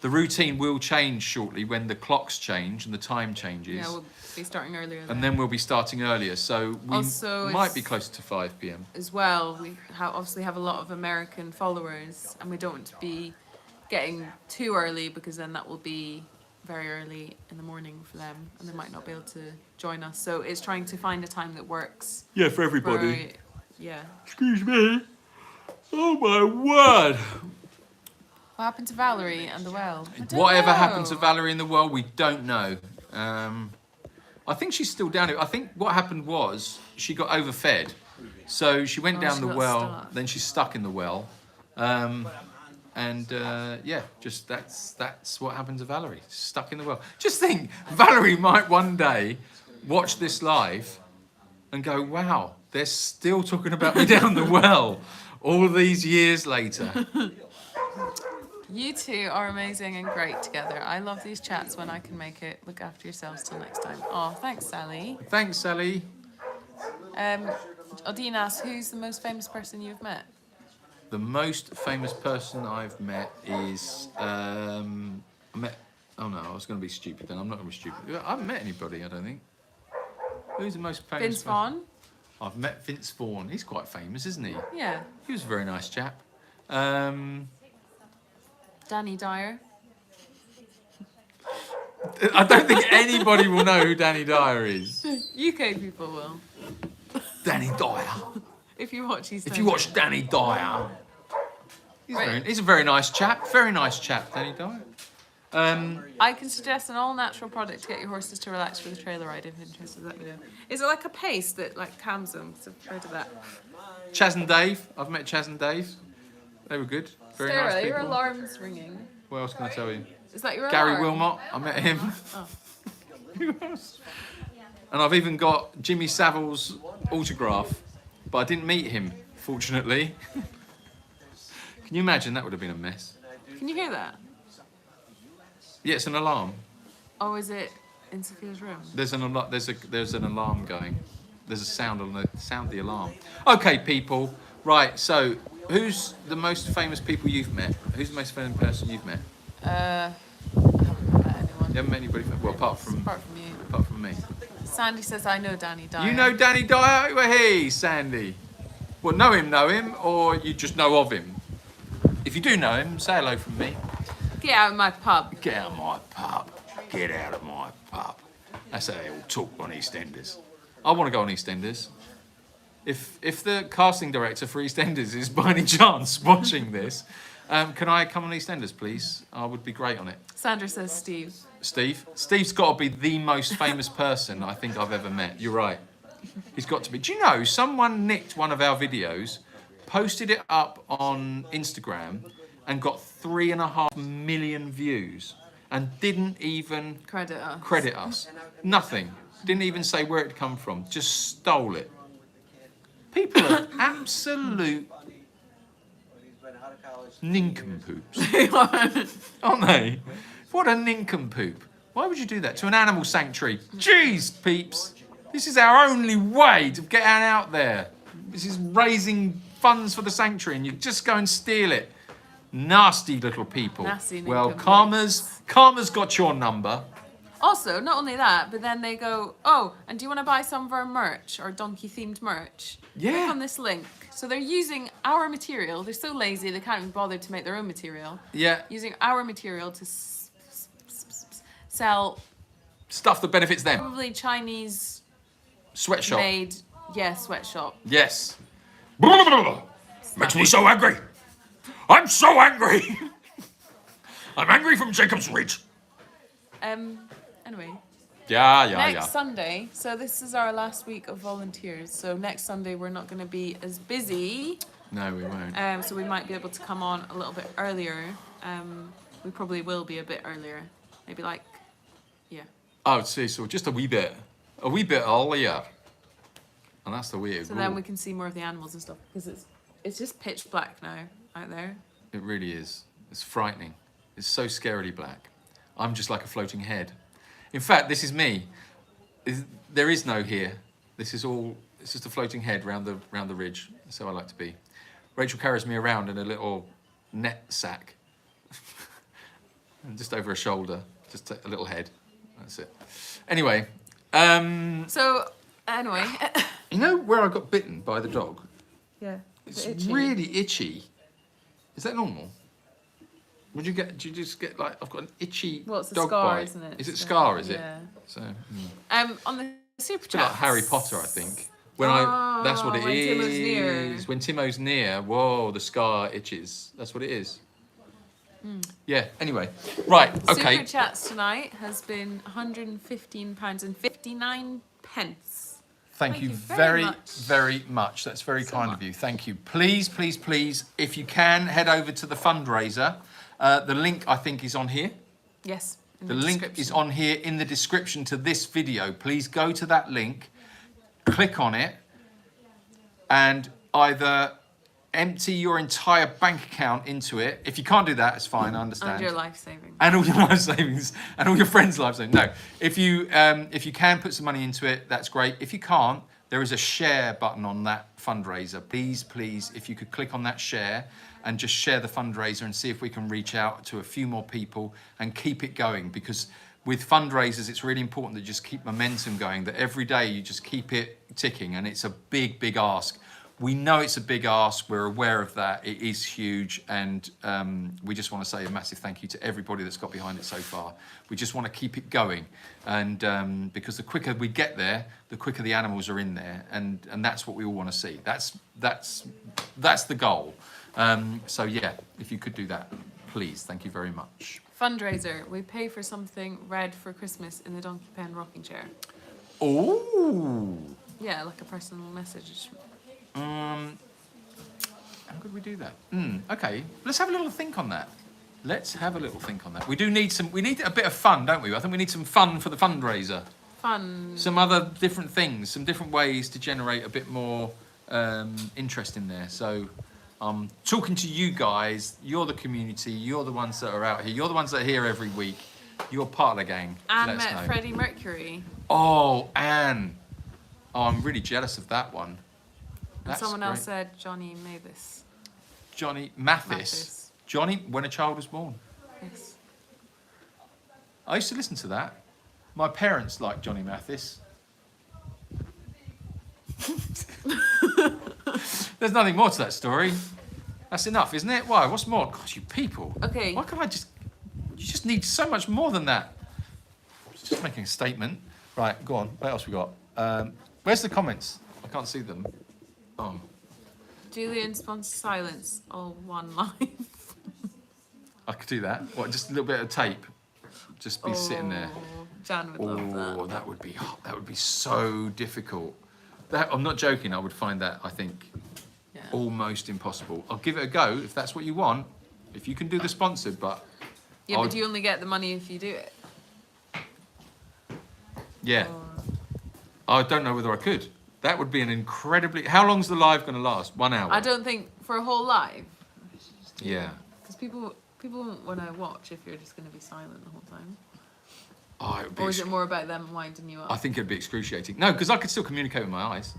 The routine will change shortly when the clocks change and the time changes. Yeah, we'll be starting earlier. And then we'll be starting earlier. So we Also, might it's- be closer to 5 p.m. as well, we obviously have a lot of American followers, and we don't want to be getting too early because then that will be very early in the morning for them, and they might not be able to join us. So it's trying to find a time that works. Yeah, for everybody. For, yeah. Excuse me. Oh my word. What happened to Valerie and the well? I don't Whatever happened to know. Valerie in the world, we don't know. I think she's still down here. I think what happened was she got overfed. So she went Oh, down she the got well, stuck. then she's stuck in the well. Yeah, just that's what happened to Valerie. Stuck in the well. Just think, Valerie might one day watch this live and go, wow, they're still talking about me down the well all these years later. You two are amazing and great together. I love these chats when I can make it. Look after yourselves till next time. Oh, thanks, Sally. Thanks, Sally. Odine asks, who's the most famous person you've met? The most famous person I've met is I met. Oh no, I was going to be stupid then. I'm not going to be stupid. I haven't met anybody. I don't think. Who's the most famous? Vince Vaughn? I've met Vince Vaughn. He's quite famous, isn't he? Yeah. He was a very nice chap. Danny Dyer? I don't think anybody will know who Danny Dyer is. UK people will. Danny Dyer. If you watch East If you watch Danny Dyer, Right. he's a very nice chap. Very nice chap, Danny Dyer. I can suggest an all-natural product to get your horses to relax for the trailer ride if you're interested. Let me know. Is it like a paste that like calms them? 'Cause I've heard of that. Chaz and Dave. I've met Chaz and Dave. They were good. Very Sarah, nice your people. alarm's ringing. What else can I tell you? Is that your Gary alarm? Wilmot. I met him. Oh. Who else? And I've even got Jimmy Savile's autograph, but I didn't meet him, fortunately. Can you imagine? That would have been a mess. Can you hear that? Yeah, it's an alarm. Oh, is it in Sophia's room? There's an alarm going. There's a sound on the alarm. Okay, people. Right. So, who's the most famous people you've met? Who's the most famous person you've met? I haven't met anyone. You haven't met anybody, well, apart from you. me. Sandy says, I know Danny Dyer. You know Danny Dyer? Well, hey, Sandy. Well, know him, or you just know of him? If you do know him, say hello from me. Get out of my pub. Get out of my pub. Get out of my pub. That's how they all talk on EastEnders. I want to go on EastEnders. If the casting director for EastEnders is by any chance watching this, can I come on EastEnders, please? I would be great on it. Sandra says Steve. Steve? Steve's got to be the most famous person I think I've ever met. You're right. He's got to be. Do you know, someone nicked one of our videos, posted it up on Instagram, and got 3.5 million views, and didn't even Credit us. Nothing. Didn't even say where it come from. Just stole it. People are absolute nincompoops, aren't they? What a nincompoop. Why would you do that to an animal sanctuary? Jeez, peeps. This is our only way to get out there. This is raising funds for the sanctuary, and you just go and steal it. Nasty little people. Nasty well, nincompoops. Karma's got your number. Also, not only that, but then they go, oh, and do you want to buy some of our merch, or donkey-themed merch? Yeah. Click on this link. So they're using our material. They're so lazy, they can't even bother to make their own material. Yeah. Using our material to sell Stuff that benefits them. probably Chinese Sweatshop. made, sweatshop. Yes. Makes me so angry. I'm so angry. I'm angry from Jacob's Reach. Anyway. Yeah. Next Sunday, so this is our last week of volunteers. So next Sunday we're not going to be as busy. No, we won't. So we might be able to come on a little bit earlier. We probably will be a bit earlier. Maybe like, Oh, see, so just a wee bit earlier. And that's the weird So rule. then we can see more of the animals and stuff. Because it's just pitch black now out there. It really is. It's frightening. It's so scarily black. I'm just like a floating head. In fact, this is me. There is no here. This is all, it's just a floating head round the ridge. That's how I like to be. Rachel carries me around in a little net sack. And just over her shoulder, just a little head. That's it. Anyway. So, anyway. You know where I got bitten by the dog? Yeah. It's really itchy. Is that normal? Do you just get like, I've got an itchy Well, it's a dog scar, bite. isn't it? Is it So, scar, is it? yeah. So, On the super It's a bit like chat. Harry Potter, I think. That's what it when is. Timo's near. When Timo's near, whoa, the scar itches. That's what it is. Yeah, anyway. Right, okay. Super chats tonight has been £115.59. Thank you very, very much. That's very kind of you. Thank you. Please, please, please, if you can, head over to the fundraiser. The link, I think, is on here. Yes. The link is on here in the description to this video. Please go to that link, click on it, and either empty your entire bank account into it. If you can't do that, it's fine, I understand. And your life savings. And all your life savings, and all your friends' life savings. No, if you can put some money into it, that's great. If you can't, there is a share button on that fundraiser. Please, please, if you could click on that share and just share the fundraiser and see if we can reach out to a few more people and keep it going. Because with fundraisers, it's really important to just keep momentum going, that every day you just keep it ticking, and it's a big, big ask. We know it's a big ask, we're aware of that, it is huge, and we just want to say a massive thank you to everybody that's got behind it so far. We just want to keep it going, and because the quicker we get there, the quicker the animals are in there, and that's what we all want to see. That's the goal. So yeah, if you could do that, please, thank you very much. Fundraiser. We pay for something red for Christmas in the Donkey Pen rocking chair. Oh. Yeah, like a personal message. How could we do that? Okay, let's have a little think on that. We need a bit of fun, don't we? I think we need some fun for the fundraiser. Fun. Some other different things, some different ways to generate a bit more interest in there. So talking to you guys, you're the community, you're the ones that are out here, you're the ones that are here every week. You're part of the gang. Anne Let us met know. Freddie Mercury. Oh, Anne. Oh, I'm really jealous of that one. And someone else said Johnny Mathis. Johnny Mathis. Johnny, when a child was born. Yes. I used to listen to that. My parents liked Johnny Mathis. There's nothing more to that story. That's enough, isn't it? Why? What's more? God, you people. Okay. Why can't I just... You just need so much more than that. Just making a statement. Right, go on. What else we got? Where's the comments? I can't see them. Oh. Julian sponsors silence, all one live. I could do that. What, just a little bit of tape? Just be sitting there. Jan would love that. Oh, that would be so difficult. I'm not joking. I would find that, I think, almost impossible. I'll give it a go if that's what you want. If you can do the sponsored, but yeah, but you only get the money if you do it. Yeah. I don't know whether I could. That would be an incredibly... How long's the live going to last? 1 hour? I don't think for a whole live. Yeah. Because people won't want to watch if you're just going to be silent the whole time. Oh, it would be Or is it more about them winding you up? I think it'd be excruciating. No, because I could still communicate with my eyes.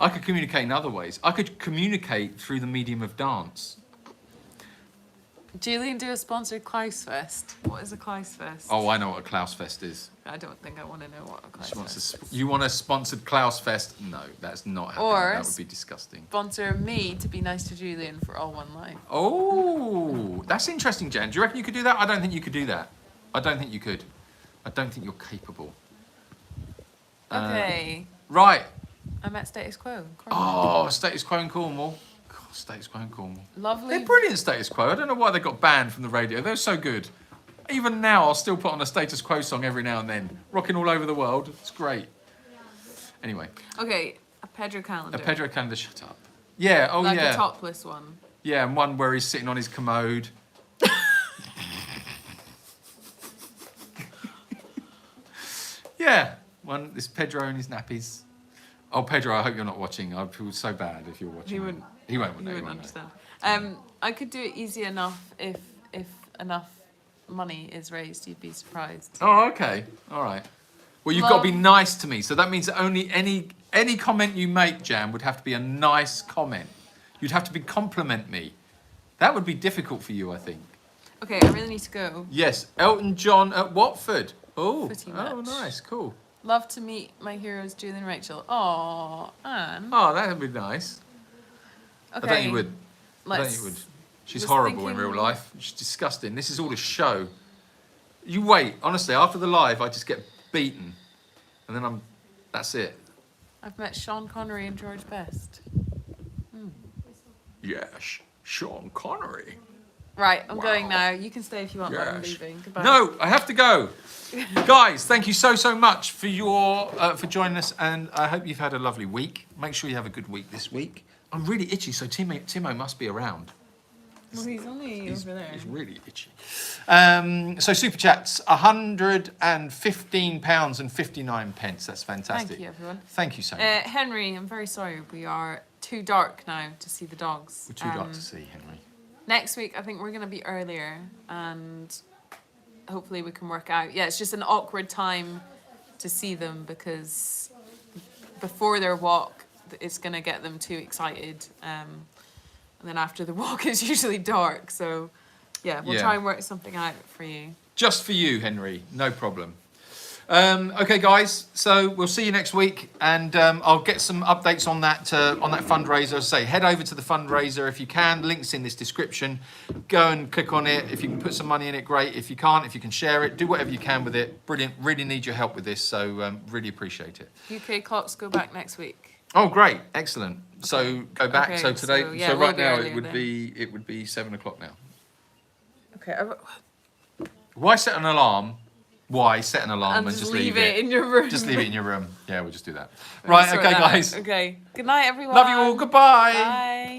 I could communicate in other ways. I could communicate through the medium of dance. Julian, do a sponsored Klausfest. What is a Klausfest? Oh, I know what a Klausfest is. I don't think I want to know what a Klausfest is. You want a sponsored Klausfest? No, that's not happening. Or that would be disgusting. Sponsor me to be nice to Julian for all one live. Oh, that's interesting, Jen. Do you reckon you could do that? I don't think you could do that. I don't think you could. I don't think you're capable. Okay. Right. I'm at Status Quo. Oh, Status Quo in Cornwall. God, Status Quo in Cornwall. Lovely. They're brilliant, Status Quo. I don't know why they got banned from the radio. They're so good. Even now, I'll still put on a Status Quo song every now and then. Rocking all over the world. It's great. Anyway. Okay, a Pedro calendar. A Pedro calendar, shut up. Yeah, oh like yeah. a topless one. Yeah, and one where he's sitting on his commode. Yeah, one. This Pedro and his nappies. Oh, Pedro, I hope you're not watching. I feel so bad if you're watching. He wouldn't. He won't. He No, he wouldn't won't understand. I could do it easy enough if enough money is raised. You'd be surprised. Oh, okay. All right. Well, you've got to be nice to me. So that means that only any comment you make, Jan, would have to be a nice comment. You'd have to compliment me. That would be difficult for you, I think. Okay, I really need to go. Yes, Elton John at Watford. Oh, Footy oh, match. nice, cool. Love to meet my heroes, Julian and Rachel. Aw, Anne. Oh, that would be nice. Okay. I don't think you would. I don't think you would. She's was horrible in thinking- real life. She's disgusting. This is all a show. You wait. Honestly, after the live, I just get beaten. And then that's it. I've met Sean Connery and George Best. Yes, Sean Connery. Right, I'm Wow. going now. You can stay if you want, but I'm Yes. leaving. Goodbye. No, I have to go. Guys, thank you so much for for joining us, and I hope you've had a lovely week. Make sure you have a good week this week. I'm really itchy, so Timo must be around. Well, he's only over there. He's really itchy. So super chats, £115.59. That's fantastic. Thank you, everyone. Thank you so much. Henry, I'm very sorry. We are too dark now to see the dogs. We're too dark to see, Henry. Next week, I think we're going to be earlier, and hopefully we can work out. Yeah, it's just an awkward time to see them because before their walk, it's going to get them too excited. And then after the walk, it's usually dark. So, yeah, we'll try and work something out for you. Just for you, Henry. No problem. Okay, guys. So we'll see you next week, and I'll get some updates on that fundraiser. As I say, head over to the fundraiser if you can. Links in this description. Go and click on it. If you can put some money in it, great. If you can't, if you can share it, do whatever you can with it. Brilliant. Really need your help with this. So really appreciate it. UK clocks go back next week. Oh, great! Excellent. So go back. Okay, so today. so, yeah, So we'll right be now earlier it would then. be 7 o'clock now. Okay. Why set an alarm? Why set an alarm And and just just leave it in your room. Just leave it in your room. Yeah, we'll just do that. Right, Sort okay, that out. guys. Okay. Good night, everyone. Love you all. Goodbye. Bye.